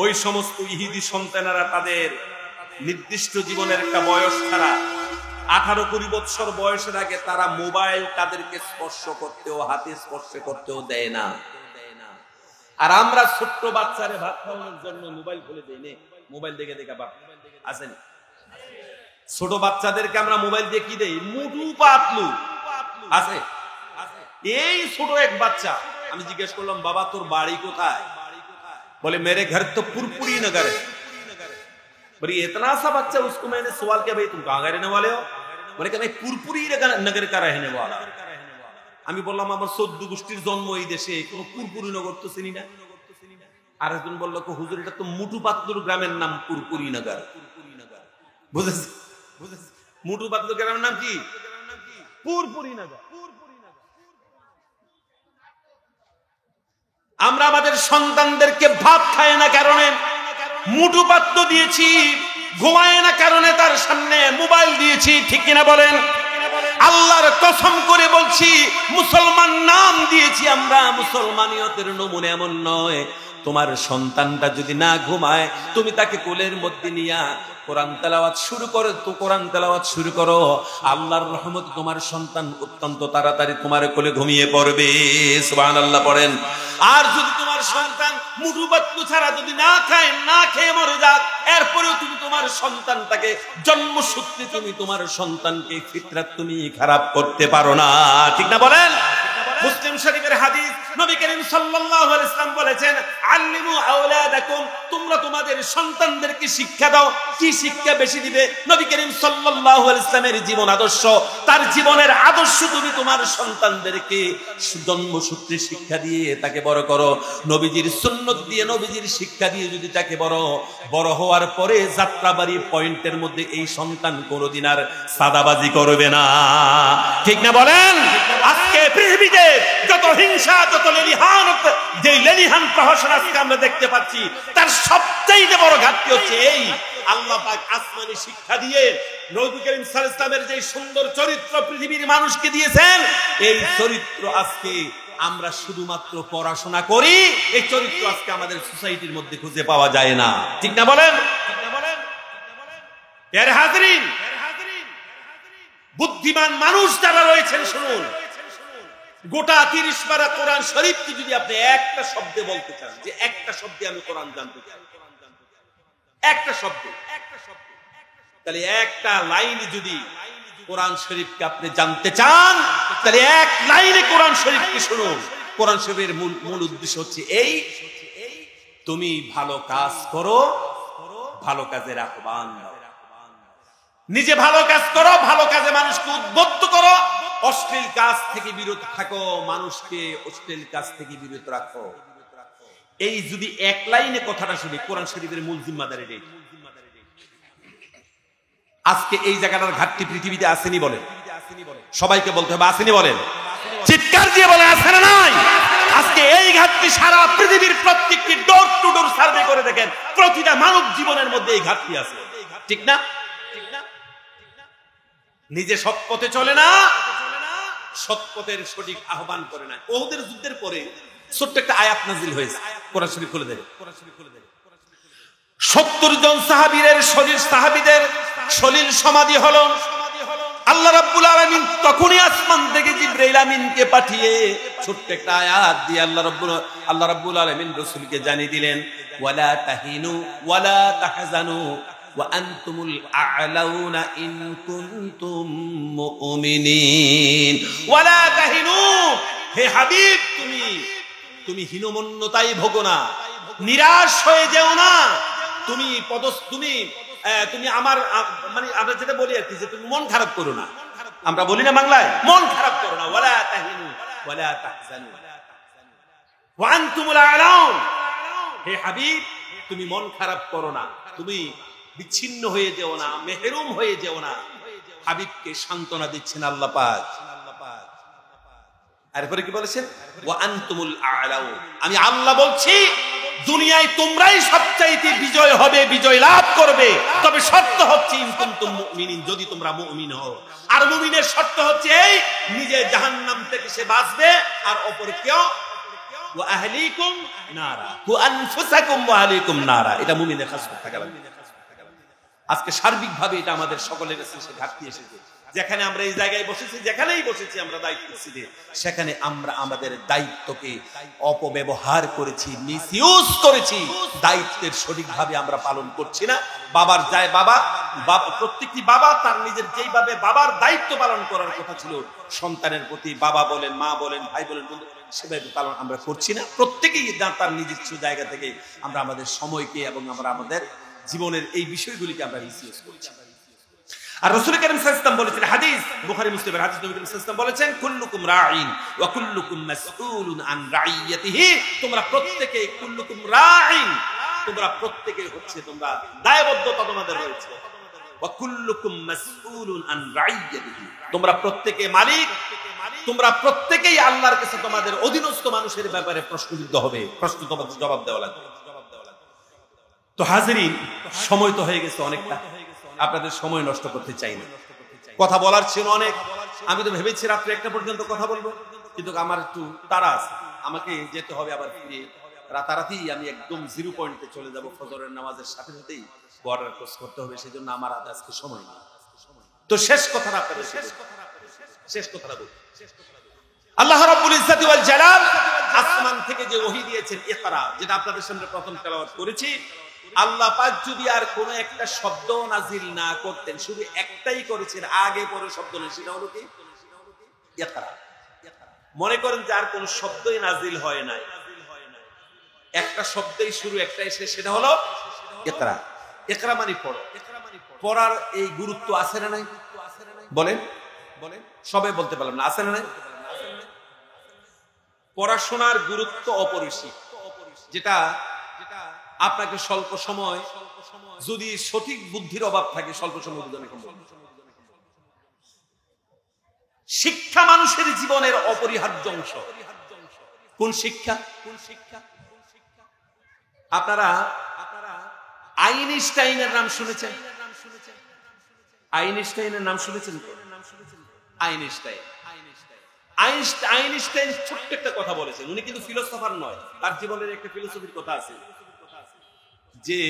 ওই সমস্ত ইহুদি সন্তানেরা তাদের নির্দিষ্ট জীবনের একটা বয়স ছাড়া 18-20 বছর বয়সের আগে তারা মোবাইল তাদেরকে স্পর্শ করতেও, হাতে স্পর্শ করতেও দেয় না। আর আমরা ছোট্ট বাচ্চারে ভাত খাওয়ানোর জন্য মোবাইল খুলে দেই নে, মোবাইল দেখে দেখে বাপ আসেন। ছোট বাচ্চাদেরকে আমরা মোবাইল দিয়ে কি দেই? মুটু পাতলু আছে। এই ছোট এক বাচ্চা, আমি জিজ্ঞেস করলাম বাবা তোর বাড়ি কোথায়? बोले मेरे घर तो पुरपुरी नगर है। बोले इतना सा बच्चा, उसको मैंने सवाल किया भाई तुम कहाँ का रहने वाले हो? बोले कि मैं पुरपुरी नगर का रहने वाला। আমি বললাম আমার 14 গোষ্ঠীর জন্ম এই দেশে, কোনো পুরপুরি নগর তো চিনি না। আর একজন বলল হুজুর এটা তো মুটু পাতলুর গ্রামের নাম পুরপুরি নগর। বুঝেছি? মুটু পাতলুর গ্রামের নাম কি? পুরপুরি নগর। আমরা আমাদের সন্তানদেরকে ভাত খায় না কারণে মুঠু পাত্র দিয়েছি, ঘুমায় না কারণে তার সামনে মোবাইল দিয়েছি, ঠিক কিনা বলেন? আল্লাহর কসম করে বলছি, মুসলমান নাম দিয়েছি আমরা, মুসলমানিয়তের নমুনা এমন নয়। তোমার সন্তানটা যদি না ঘুমায়, তুমি তাকে কোলের মধ্যে নিয়া কোরআন তেলাওয়াত শুরু করো, তো কোরআন তেলাওয়াত শুরু করো, আল্লাহর রহমত তোমার সন্তান অত্যন্ত তাড়াতাড়ি তোমার কোলে ঘুমিয়ে পড়বে। সুবহানাল্লাহ পড়েন। আর যদি তোমার সন্তান মুঠু বাতলু ছাড়া যদি না খায়, না খেয়ে মরে যাক, এরপরেও তুমি তোমার সন্তানটাকে জন্মসূত্রে তুমি তোমার সন্তানকে ফিতরাত তুমি খারাপ করতে পারো না, ঠিক না বলেন? মুসলিম শরীফের হাদিস, নবী করিম সাল্লাল্লাহু আলাইহি ওয়াসাল্লাম বলেছেন আল্লিমু আওলাদাকুম, তোমরা তোমাদের সন্তানদেরকে শিক্ষা দাও। কি শিক্ষা বেশি দিবে? নবী করিম সাল্লাল্লাহু আলাইহি ওয়াসাল্লামের জীবন আদর্শ, তার জীবনের আদর্শ তুমি তোমার সন্তানদেরকে জন্মসূত্রে শিক্ষা দিয়ে তাকে বড় করো। নবীজির সুন্নাত দিয়ে, নবীজির শিক্ষা দিয়ে যদি তাকে বড় হওয়ার পরে যাত্রাবাড়ি পয়েন্টের মধ্যে এই সন্তান কোনোদিন আর সাদাবাজি করবে না, ঠিক না বলেন? আজকে পৃথিবীতে যত হিংসা, যত লেলিহান, যে লেলিহান প্রহসন আজকে আমরা দেখতে পাচ্ছি, তার সবচেয়ে বড় ঘাটতি হচ্ছে এই আল্লাহ পাক আসমানি শিক্ষা দিয়ে নবী করিম সাল্লাল্লাহু আলাইহি ওয়াসাল্লামের যে সুন্দর চরিত্র পৃথিবীর মানুষকে দিয়েছেন, এই চরিত্র আজকে আমরা শুধুমাত্র পড়াশোনা করি, এই চরিত্র আজকে আমাদের সোসাইটির মধ্যে খুঁজে পাওয়া যায় না, ঠিক না বলেন? এর হাজরিন, বুদ্ধিমান মানুষ যারা রয়েছেন শুনুন, গোটা 30 পারা কোরআন শরীফকে যদি আপনি একটা শব্দে বলতে চান, যে একটা শব্দে আমি কোরআন জানতে চাই, একটা শব্দ, তাহলে একটা লাইন যদি কোরআন শরীফকে আপনি জানতে চান, তাহলে এক লাইনে কোরআন শরীফকে শুনুন। কোরআন শরীফের মূল উদ্দেশ্য হচ্ছে এই, তুমি ভালো কাজ করো, ভালো কাজের আহ্বান দাও, নিজে ভালো কাজ করো, ভালো কাজে মানুষকে উদ্বুদ্ধ করো, অশ্লীল কাজ থেকে বিরত থাকো, মানুষকে অশ্লীল কাজ থেকে বিরত রাখো। এই যদি এক লাইনে কথাটা শুনি, কোরআন শরীফের মূল জিম্মাদারি নেই। আজকে এই জায়গাটার ঘাটতি পৃথিবীতে আসেনি বলেন? সবাইকে বলতে হবে আসেনি বলেন? চিৎকার দিয়ে বলে আছে না নাই? আজকে এই ঘাটতি সারা পৃথিবীর প্রত্যেকটি ডোর টু ডোর সার্ভে করে দেখেন, প্রতিটা মানব জীবনের মধ্যে এই ঘাটতি আছে, ঠিক না? নিজে সৎ পথে চলে না, সৎ পথের সঠিক আহ্বান করে না। ওহুদের যুদ্ধের পরে ছোট্ট একটা আয়াত নাজিল হয়েছে, কোরআন শরীফ খুলে দেবে। 70 জন সাহাবীদের সলিল সমাধি হলো। আল্লাহ রাব্বুল আলামিন তখনই আসমান থেকে জিবরাইল আমিনকে পাঠিয়ে ছোট্ট একটা আয়াত দিয়ে আল্লাহ রাব্বুল আলামিন রাসূলকে জানিয়ে দিলেন, ওয়ালা তাহিনু ওয়ালা তাহজানু ওয়া আনতুমুল আ'লাউনা ইন কুনতুম মুমিনিন। ওয়ালা তাহিনু, হে হাবিব তুমি হীনমন্যতায় ভোগো না, নিরাশ হয়ে যেও না, তুমি আমার মানে আমরা যেটা বলি আর কি, যে তুমি মন খারাপ করো না, আমরা বলি না বাংলায়, মন খারাপ করো না। ওয়ালা তাহিনু ওয়ালা তাহজানু ওয়া আনতুমুল আ'লাউন, হে হাবিব তুমি মন খারাপ করো না, তুমি বিচ্ছিন্ন হয়ে যেও না, মেহরুম হয়ে যেও না। হাবিবকে সান্ত্বনা দিচ্ছেন আল্লাহ পাক। এরপরে কি বলেছেন? ওয়া আনতুমুল আ'লাউন, আমি আল্লাহ বলছি দুনিয়ায় তোমরাই সবচাইতে বিজয় হবে, বিজয় লাভ করবে, তবে শর্ত হচ্ছে ইন কুনতুম মুমিনিন, যদি তোমরা মুমিন হও। আর মুমিনের শর্ত হচ্ছে এই, নিজে জাহান্নাম থেকে সে বাঁচবে, আর অপরকেও ওয়া আহলিকুম নারা ওয়া আনফুসাকুম ওয়া আহলিকুম নারা, এটা মুমিনের খাসলত থাকা লাগবে। আজকে সার্বিকভাবে এটা আমাদের সকলের কাছে ঘাটতি এসেছে। যেখানে আমরা এই জায়গায় বসেছি, যেখানেই বসেছি আমরা দায়িত্ব ছিলি, সেখানে আমরা আমাদের দায়িত্বকে অপব্যবহার করেছি, মিসইউজ করেছি। দায়িত্বের সঠিকভাবে আমরা পালন করছি না। বাবার যায় বাবা, প্রত্যেকটি বাবা তার নিজের যেইভাবে বাবার দায়িত্ব পালন করার কথা ছিল সন্তানের প্রতি, বাবা বলেন, মা বলেন, ভাই বলেন, সেভাবে পালন আমরা করছি না। প্রত্যেকেই তার নিজস্ব জায়গা থেকে আমরা আমাদের সময়কে এবং আমরা আমাদের জীবনের এই বিষয়গুলিকে আমরা মিসইউজ করছি। আর রাসূল কারীম সাল্লাল্লাহু আলাইহি ওয়াসাল্লাম বলেছেন, হাদিস বুখারী মুসলিমের হাদিস, নবী করিম সাল্লাল্লাহু আলাইহি ওয়াসাল্লাম বলেছেন, কুল্লুকুম রাঈন ওয়া কুল্লুকুম মাসউলুন আন রাইয়াতিহি। তোমরা প্রত্যেকই কুল্লুকুম রাঈন, তোমরা প্রত্যেকই হচ্ছে তোমরা দায়বদ্ধতা তোমাদের রয়েছে। ওয়া কুল্লুকুম মাসউলুন আন রাইয়াতিহি, তোমরা প্রত্যেকে মালিক, তোমরা প্রত্যেকেই আল্লাহর কাছে তোমাদের অধীনস্থ মানুষের ব্যাপারে প্রশ্নবিদ্ধ হবে, প্রশ্ন তোমাদের জবাব দেওয়া লাগবে। তো হাজিরিন, সময় তো হয়ে গেছে অনেকটা, আপনাদের সময় নষ্ট করতে চাই না। কথা বলার ছিল অনেক। আমি তো ভেবেছি রাত্রে 1টা পর্যন্ত কথা বলবো, কিন্তু আমার একটু তাড়া আছে, আমাকে যেতে হবে আবার ফিরে। রাতারাতি আমি একদম 0 পয়েন্টে চলে যাব, ফজরের নামাজের সাথে সাথেই বর্ডার ক্রস করতে হবে, সেজন্য আমার আজকে সময় নেই। তো শেষ কথাটা আপনাদের শেষ কথাটা বলি। আল্লাহ রাব্বুল ইজ্জাতি ওয়াল জালাল আসমান থেকে যে ওহী দিয়েছেন ইকরা, যেটা আপনাদের সামনে প্রথম তেলাওয়াত করেছি, আল্লাহ পাক যদি আর কোন একটা শব্দ নাজিল না করতেন, শুধু একটাই করেছেন, আগে পরে শব্দ নেই, সেটা হলো কি ইকরা। মনে করেন যে আর কোন শব্দই নাজিল হয় নাই, একটা শব্দই শুরু, একটাই শেষ, সেটা হলো ইকরা। ইকরা মানে পড়ো। পড়ার এই গুরুত্ব আছে না নাই? বলেন বলেন, সবাই বলতে পারলাম না, আছে না নাই? পড়াশোনার গুরুত্ব অপরিসীম, যেটা আপনাকে স্বল্প সময়, যদি সঠিক বুদ্ধির অভাব থাকে, স্বল্প সময় শিক্ষা মানুষের জীবনের অপরিহার্য অংশ। কোন শিক্ষা? আপনারা আইনস্টাইনের নাম শুনেছেন? আইনস্টাইনের নাম শুনেছেন? আইনস্টাইন ছোট্ট একটা কথা বলেছেন। উনি কিন্তু ফিলোসফার নয়, তার জীবনের একটা ফিলোসফির কথা আছে যে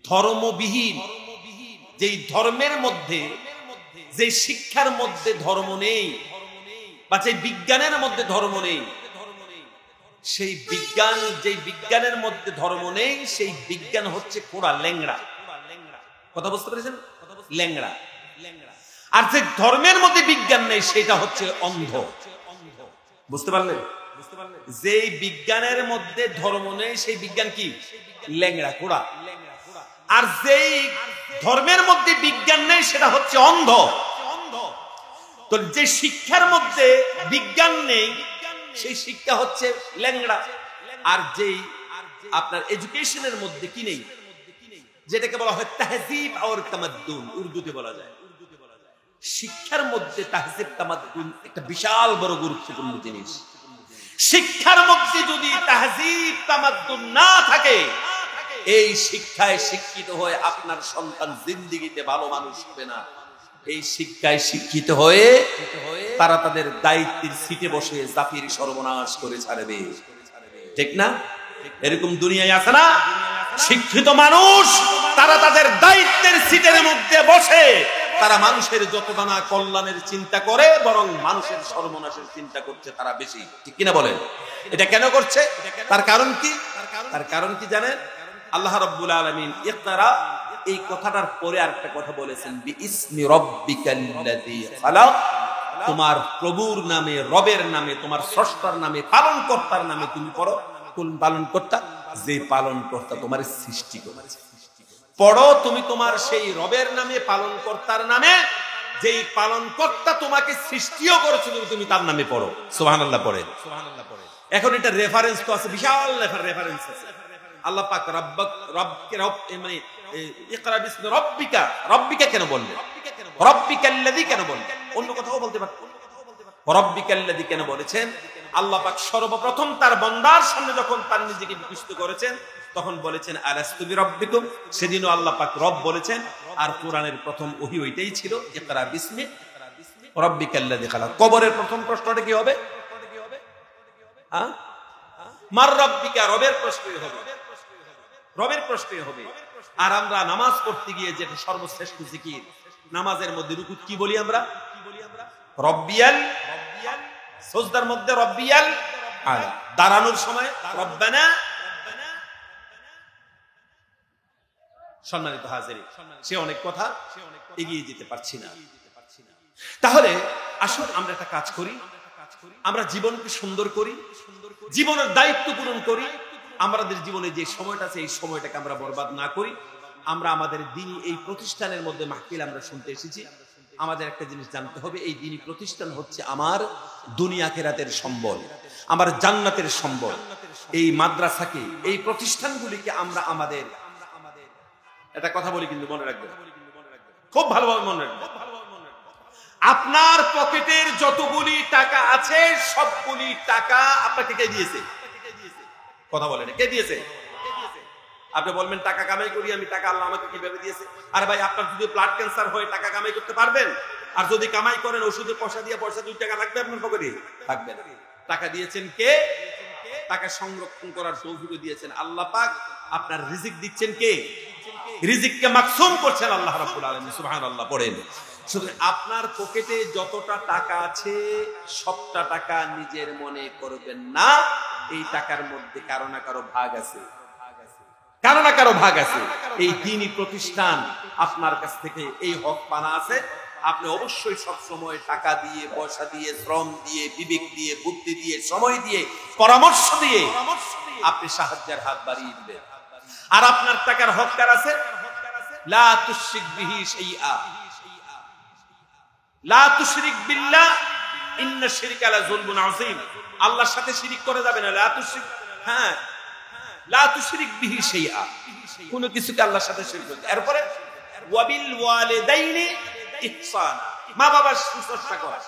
ধর্মবিহীন, যেই ধর্মের মধ্যে, যে শিক্ষার মধ্যে ধর্ম নেই, বা যে বিজ্ঞানের মধ্যে ধর্ম নেই, সেই বিজ্ঞান, যেই বিজ্ঞানের মধ্যে ধর্ম নেই, সেই বিজ্ঞান হচ্ছে কোড়া, ল্যাংড়া। কথা বুঝতে পেরেছেন? ল্যাংড়া। আর যে ধর্মের মধ্যে বিজ্ঞান নেই, সেটা হচ্ছে অন্ধ। বুঝতে পারলেন? যেই বিজ্ঞানের মধ্যে ধর্ম নেই, সেই বিজ্ঞান কি? ল্যাংড়া, কোড়া। আর যেই ধর্মের মধ্যে বিজ্ঞান নেই, সেটা হচ্ছে অন্ধ। তো যে শিক্ষার মধ্যে বিজ্ঞান নেই, সেই শিক্ষা হচ্ছে ল্যাংড়া। আর যেই আপনার এডুকেশনের মধ্যে কি নেই, যেটাকে বলা হয় তাহজিব আর তামাদ্দুন, উর্দুতে বলা যায়। শিক্ষার মধ্যে তাহজিব তামাদ্দুন একটা বিশাল বড় গুরুত্বপূর্ণ জিনিস। শিক্ষার মধ্যে যদি তাহজিব তামাদ্দুন না থাকে, এই শিক্ষায় শিক্ষিত হয়ে আপনার সন্তান জিন্দেগিতে ভালো মানুষ হবে না। এই শিক্ষায় শিক্ষিত হয়ে তারা তাদের দায়িত্বের সিটে বসে জাতির সর্বনাশ করে ছাড়বে। ঠিক না? এরকম দুনিয়ায় আছে না? শিক্ষিত মানুষ, তারা তাদের দায়িত্বের সিটের মধ্যে বসে তারা মানুষের যতটা না কল্যাণের চিন্তা করে, বরং মানুষের সর্বনাশের চিন্তা করছে তারা বেশি। ঠিক কিনা বলেন? এটা কেন করছে? তার কারণ কি? তার কারণ কি জানেন? আল্লাহ রাব্বুল আলামিন ইকরা, এই কথাটার পরে আরেকটা কথা বলেছেন, বিইসমি রাব্বিকাল্লাযী খালাক। তোমার প্রভুর নামে, রবের নামে, তোমার স্রষ্টার নামে, পালনকর্তার নামে তুমি পড়ো। কোন পালনকর্তা? যে পালনকর্তা তোমার সৃষ্টি করেছে। পড়ো তুমি তোমার সেই রবের নামে, পালনকর্তার নামে, যেই পালনকর্তা তোমাকে সৃষ্টিও করেছিল, তুমি তার নামে পড়ো। সুবহানাল্লাহ পড়ে। এখন এটা রেফারেন্স তো আছে, বিশাল রেফারেন্স আছে। আল্লাহ পাক মানে ইকরা বিসমি রাব্বিকা, রাব্বিকা কেন বললেন? রাব্বিকাল্লাযী কেন বললেন? অন্য কথাও বলতে পারতেন। রাব্বিকাল্লাযী কেন বলেছেন? আল্লাহ পাক সর্বপ্রথম তার বান্দার সামনে যখন তার নিজেকে বিকৃত করেছেন, তখন বলেছেন আলাস্তু বিরাব্বিকুম। সেদিনও আল্লাহ পাক রব বলেছেন। আর কোরআনের প্রথম ওহী ওইটাই ছিল, ইকরা বিসমি রাব্বিকাল্লাযী খালাক। কবরের প্রথম প্রশ্নটা কি হবে? মার রাব্বিকা, রবের প্রশ্নই হবে, রবের প্রশ্নই হবে। আর আমরা নামাজ পড়তে গিয়ে যেটা সর্বশ্রেষ্ঠ জিকির, নামাজের মধ্যে রুকুত কি বলি আমরা? রব্বিয়াল, সাজদার মধ্যে রব্বিয়াল আলা, দাঁড়ানোর সময় রব্বানা। সম্মানিত হাজির, সে অনেক কথা এগিয়ে যেতে পারছি না। তাহলে আসুন আমরা একটা কাজ করি, আমরা জীবনকে সুন্দর করি, জীবনের দায়িত্ব পূরণ করি। আমাদের জীবনে যে সময়টা আছে এই সময়টাকে আমরা বরবাদ না করি। আমরা আমাদের দ্বীনি এই প্রতিষ্ঠানের মধ্যে মাহফিল আমরা শুনতে এসেছি। আমাদের একটা জিনিস জানতে হবে, এই দ্বীনি প্রতিষ্ঠান হচ্ছে আমার দুনিয়া আখিরাতের সম্বল, আমার জান্নাতের সম্বল। এই মাদ্রাসাকে, এই প্রতিষ্ঠানগুলিকে আমরা আমাদের, একটা কথা বলি কিন্তু মনে রাখবেন, খুব ভালোভাবে মনে রাখবেন, আপনার পকেটের যতগুলি টাকা আছে সবগুলি টাকা আপনাকে কে দিয়েছে? কথা বলেন, কে দিয়েছে? আপনি বলবেন টাকা কামাই করি আমি, টাকা আল্লাহ আমাকে কিভাবে দিয়েছে? আরে ভাই, আপনার যদি ব্লাড ক্যান্সার হয় টাকা কামাই করতে পারবেন? আর যদি কামাই করেন ওষুধের পয়সা দিয়ে, পয়সা 2 টাকা লাগবে আপনার পকেটে? থাকবে না। টাকা দিয়েছেন কে? টাকা সংরক্ষণ করার তৌফিক দিয়েছেন আল্লাহ পাক। আপনার রিজিক দিচ্ছেন কে? রিজিককে মাকসুম করছেন আল্লাহ রাব্বুল আলামিন। সুবহানাল্লাহ পড়েন। শুধু আপনার পকেটে যতটা টাকা আছে সবটা টাকা নিজের মনে করবেন না। এই টাকার মধ্যে কারো না কারো ভাগ আছে, কারো না কারো ভাগ আছে। এই দ্বীনি প্রতিষ্ঠান আপনার কাছ থেকে এই হক পানা আছে। আপনি অবশ্যই সব সময় টাকা দিয়ে, পয়সা দিয়ে, শ্রম দিয়ে, বিবেক দিয়ে, বুদ্ধি দিয়ে, সময় দিয়ে, পরামর্শ দিয়ে আপনি সাহায্যের হাত বাড়িয়ে দিবেন। আর আপনার টাকার হক কার আছে? লা তুশরিক বিহি শাইআ, লা তুশরিক বিল্লাহ ইন্না শিরকা লা যুলমুন আযীম। আল্লাহর সাথে শিরিক করা যাবে না। লা তুশরিক, হ্যাঁ, লা তুশরিক বিহি শাইআ, কোন কিছুকে আল্লাহর সাথে শিরিক করতে। এরপরে ওয়াবিল ওয়ালিদাইনি ইহসানা, মা বাবার শুশ্রূষা করা।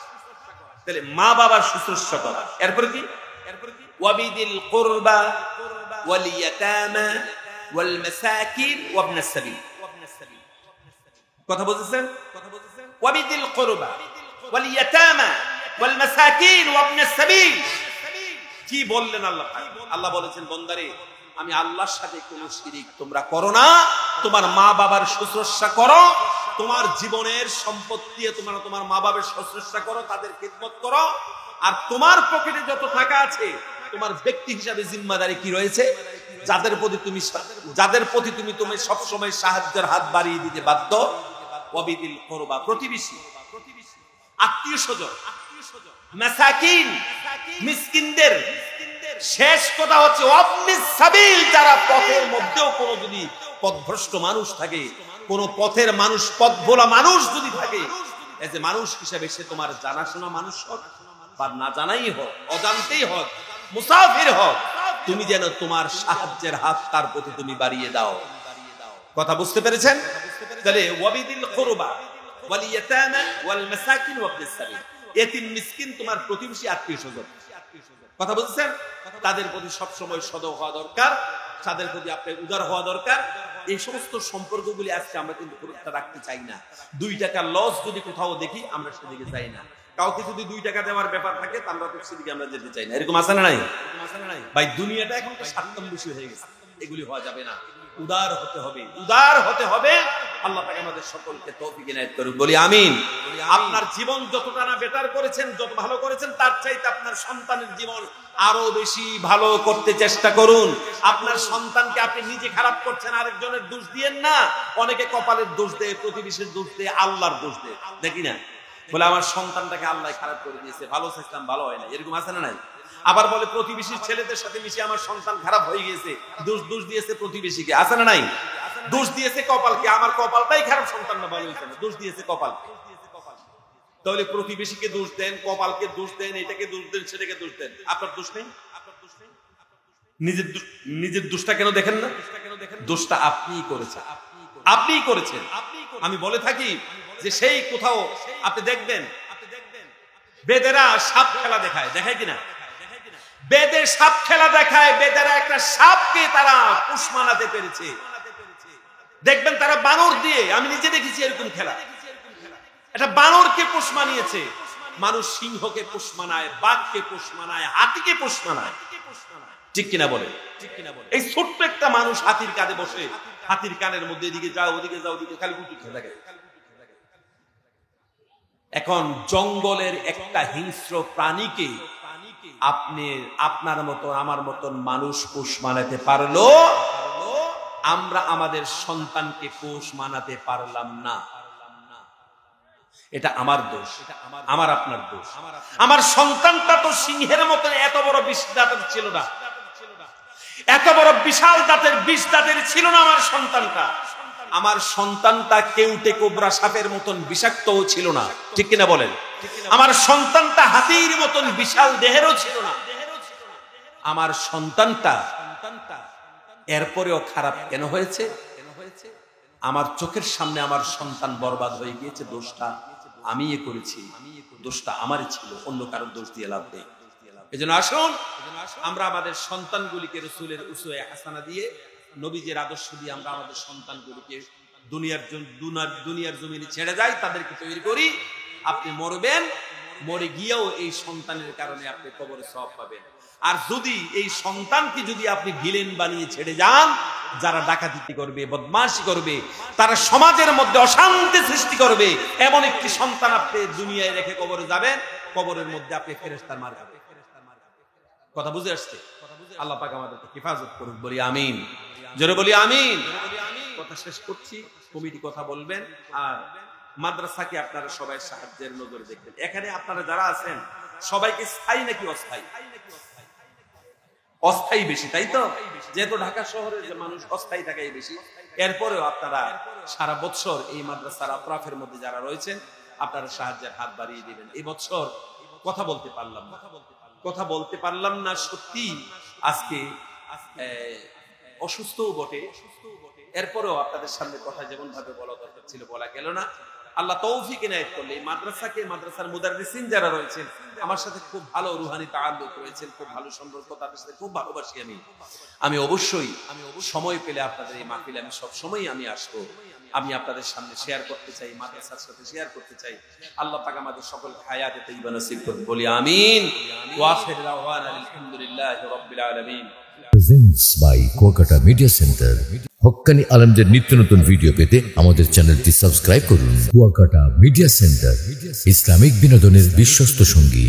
তাহলে মা বাবার শুশ্রূষা করা। এরপরে কি? ওয়াবিদিল কুরবা ওয়াল ইয়াতামা ওয়াল মাসাকিন ওয়া ইবনাস সাবিল। কথা বুঝছেন? ওয়াবিদিল কুরবা ওয়াল ইয়াতামা ওয়াল মাসাকিন ওয়া ইবনাস সাবিল। কি বললেন আল্লাহ? আল্লাহ বলেছেন, বান্দারে আমি আল্লাহর সাথে কোনো শিরিক তোমরা করো না, তোমার মা বাবার শুশ্রূষা করো, তোমার জীবনের সম্পদ দিয়ে তোমরা তোমার মা বাবার শুশ্রূষা করো, তাদের খিদমত করো। আর তোমার পকেটে যত টাকা আছে তোমার ব্যক্তি হিসাবে জিম্মাদারি কি রয়েছে? যাদের প্রতি তুমি সব সময় সাহায্যের হাত বাড়িয়ে দিতে বাধ্য। ওয়াবিদিল কুরবা, প্রতিবেশী, আত্মীয়-স্বজন, মাসাকিন, মিসকিনদের। শেষ কথা হচ্ছে ওয়াবনিস সাবিল, যারা পথের মধ্যেও কোনো যদি পথভ্রষ্ট মানুষ থাকে, কোন পথের মানুষ, পথ ভোলা মানুষ যদি থাকে, এজ এ মানুষ হিসেবে সে তোমার জানাশোনা মানুষ হোক বা না জানাই হোক, অজান্তেই হোক, মুসাফির হোক, তুমি যেন তোমার সাহায্যের হাত তার প্রতি তুমি বাড়িয়ে দাও। কথা বুঝতে পেরেছেন? তাহলে ওয়াবিদিল কুরবা ওয়াল ইয়াতামা ওয়াল মাসাকিন ওয়া ইবনাস সাবিল, এতিম মিসকিন তোমার প্রতিবেশী, আত্মীয়-স্বজন। কথা বুঝছেন? তাদের প্রতি সব সময় সদয় হওয়া দরকার, তাদের প্রতি আপনি উদার হওয়া দরকার। এই সমস্ত সম্পর্কগুলি আজকে আমরা কিন্তু গুরুত্ব রাখতে চাই না। 2 টাকা লস যদি কোথাও দেখি আমরা সেদিকে যাই না। কাউকে যদি 2 টাকা দেওয়ার ব্যাপার থাকে আমরা তো সেদিকে আমরা যেতে চাই না। এরকম আছে না নাই? ভাই, দুনিয়াটা এখন তো স্বার্থান্বেষী হয়ে গেছে। এগুলি হওয়া যাবে না। উদার হতে হবে, উদার হতে হবে। আল্লাহ পাক আমাদের সকলকে তৌফিক ইনায়েত করুন, বলি আমিন। আপনার জীবন যতটা না বেটার করেছেন, যত ভালো করেছেন, তার চাইতে আপনার সন্তানের জীবন আরো বেশি ভালো করতে চেষ্টা করুন। আপনার সন্তানকে আপনি নিজে খারাপ করছেন, আরেকজনের দোষ দিয়েন না। অনেকে কপালের দোষ দেয়, প্রতিবেশীর দোষ দেয়, আল্লাহর দোষ দেয়, দেখি না? বলে আমার সন্তানটাকে আল্লাহ খারাপ করে দিয়েছে, ভালো চেষ্টাম ভালো হয় না। এরকম আছে না নাই? আবার বলে প্রতিবেশীর ছেলেদের সাথে মিশে আমার সন্তান খারাপ হয়ে গেছে, দোষ দিয়েছে প্রতিবেশীকে। আছে না নাই? দোষ দিয়েছে কপালকে, আমার কপালটাই খারাপ, সন্তানটা ভালো হয়েছে না, দোষ দিয়েছে কপালকে। তাহলে প্রতিবেশীকে দোষ দেন, কপালকে দোষ দেন, এটাকে দোষ দেন, সেটাকে দোষ দেন, আপনার দোষ নেই? নিজের দোষটা কেন দেখেন না? দোষটা আপনিই করেছেন, আপনিই করেছেন। আমি বলে থাকি যে সেই কোথাও আপনি দেখবেন বেদেরা সাপ খেলা দেখায়, দেখায় কিনা? বেদে সাপ খেলা দেখায়, বেদেরা একটা সাপকে তারা পোষ মানাতে পেরেছে। দেখবেন তারা বানর দিয়ে, আমি নিজে দেখেছি এরকম খেলা, একটা বানরকে পোষ মানিয়েছে। মানুষ সিংহকে পোষ মানায়, বাঘকে পোষ মানায়, হাতিকে পোষ মানায়, ঠিক কিনা বলে? এই ছোট্ট একটা মানুষ হাতির কাঁধে বসে হাতির কানের মধ্যে এদিকে যাও ওদিকে যাও ওদিকে খালি গুটি খেতে থাকে। এখন জঙ্গলের একটা হিংস্র প্রাণীকে আপনি আপনার মতন আমার মতন মানুষ পোষ মানাতে পারলো, আমরা আমাদের সন্তানকে পোষ মানাতে পারলাম না। এটা আমার দোষ, আমার আপনার দোষ। আমার সন্তানটা তো সিংহের মতন এত বড় বিষ দাঁতের ছিল না, এত বড় বিশাল দাঁতের বিষ দাঁতের ছিল না আমার সন্তানটা। আমার সন্তানটা কেউটে কোবরা সাপের মতন বিষাক্তও ছিল না, ঠিক কিনা বলেন? আমার সন্তানটা হাতির মতন বিশাল দেহেরও ছিল না। আমার সন্তানটা এরপরেও খারাপ কেন হয়েছে? আমার চোখের সামনে আমার সন্তান বরবাদ হয়ে গিয়েছে। দোষটা আমি করেছি, দোষটা আমারই ছিল, অন্য কারোর দোষ দিয়ে লাভ নেই। এজন্য আসুন আমরা আমাদের সন্তানগুলিকে রাসূলের উসওয়ায়ে হাসানা দিয়ে, নবীজির আদর্শ দিয়ে আমরা আমাদের সন্তানগুলিকে দুনিয়ার জমিনে ছেড়ে যাই, তাদেরকে তৈরি করি। আপনি মরবেন, মরে গিয়েও এই সন্তানের কারণে আপনি কবরে সওয়াব পাবেন। আর যদি এই সন্তানকে যদি আপনি ভিলেন বানিয়ে ছেড়ে যান, যারা ডাকাতি করবে, বদমাশি করবে, তারা সমাজের মধ্যে অশান্তি সৃষ্টি করবে, এমন একটি সন্তান আপনি দুনিয়ায় রেখে কবরে যাবেন, কবরের মধ্যে আপনি ফেরেশতার মার খাবেন। কথা বুঝে আসছে? আল্লাহ পাক আমাদেরকে হেফাজত করুক, বলি আমিন, জোরে বলি আমিন। কথা শেষ করছি, কমিটি কথা বলবেন। আর মাদ্রাসাকে আপনারা সবাই সাহায্যের নজরে দেখবেন। এখানে আপনারা যারা আছেন সবাইকে স্থায়ী নাকি অস্থায়ী? অস্থায়ী বেশি, তাই তো? যেহেতু ঢাকা শহরের যে মানুষ অস্থায়ী থাকাই বেশি, এরপরেও আপনারা সারা বছর এই মাদ্রাসার আত্রাফের মধ্যে যারা রয়েছেন আপনারা সাহায্যের হাত বাড়িয়ে দিবেন। এই বছর কথা বলতে পারলাম না, সত্যি আজকে অসুস্থও বটে, এরপরেও আপনাদের সামনে কথা যেমন ভাবে বলা দরকার ছিল বলা গেল না। আল্লাহ তৌফিক ইনায়েত করলে এই মাদ্রাসাকে, মাদ্রাসার মুদাররিসিন যারা রয়েছেন আমার সাথে খুব ভালো রুহানি তাআল্লুক রয়েছেন, খুব ভালো সম্পর্ক, তাদের সাথে খুব ভালোবাসি আমি অবশ্যই সময় পেলে আপনাদের এই মাহফিলে আমি সব সময় আমি আসবো। আমি আপনাদের সামনে শেয়ার করতে চাই, মাদ্রাসার সাথে শেয়ার করতে চাই। আল্লাহ পাক আমাদের সকল হায়াতে তাইয়্যিবা নসিব করুন, বলি আমিন। ওয়া আখিরু দাওয়ানা আলহামদুলিল্লাহি রাব্বিল আলামিন। Presents by Kuakata Media Center. হক্কানি আলেমদের নিত্য নতুন ভিডিও পেতে আমাদের চ্যানেলটি সাবস্ক্রাইব করুন। কুয়াকাটা মিডিয়া সেন্টার, ইসলামিক বিনোদনের বিশ্বস্ত সঙ্গী।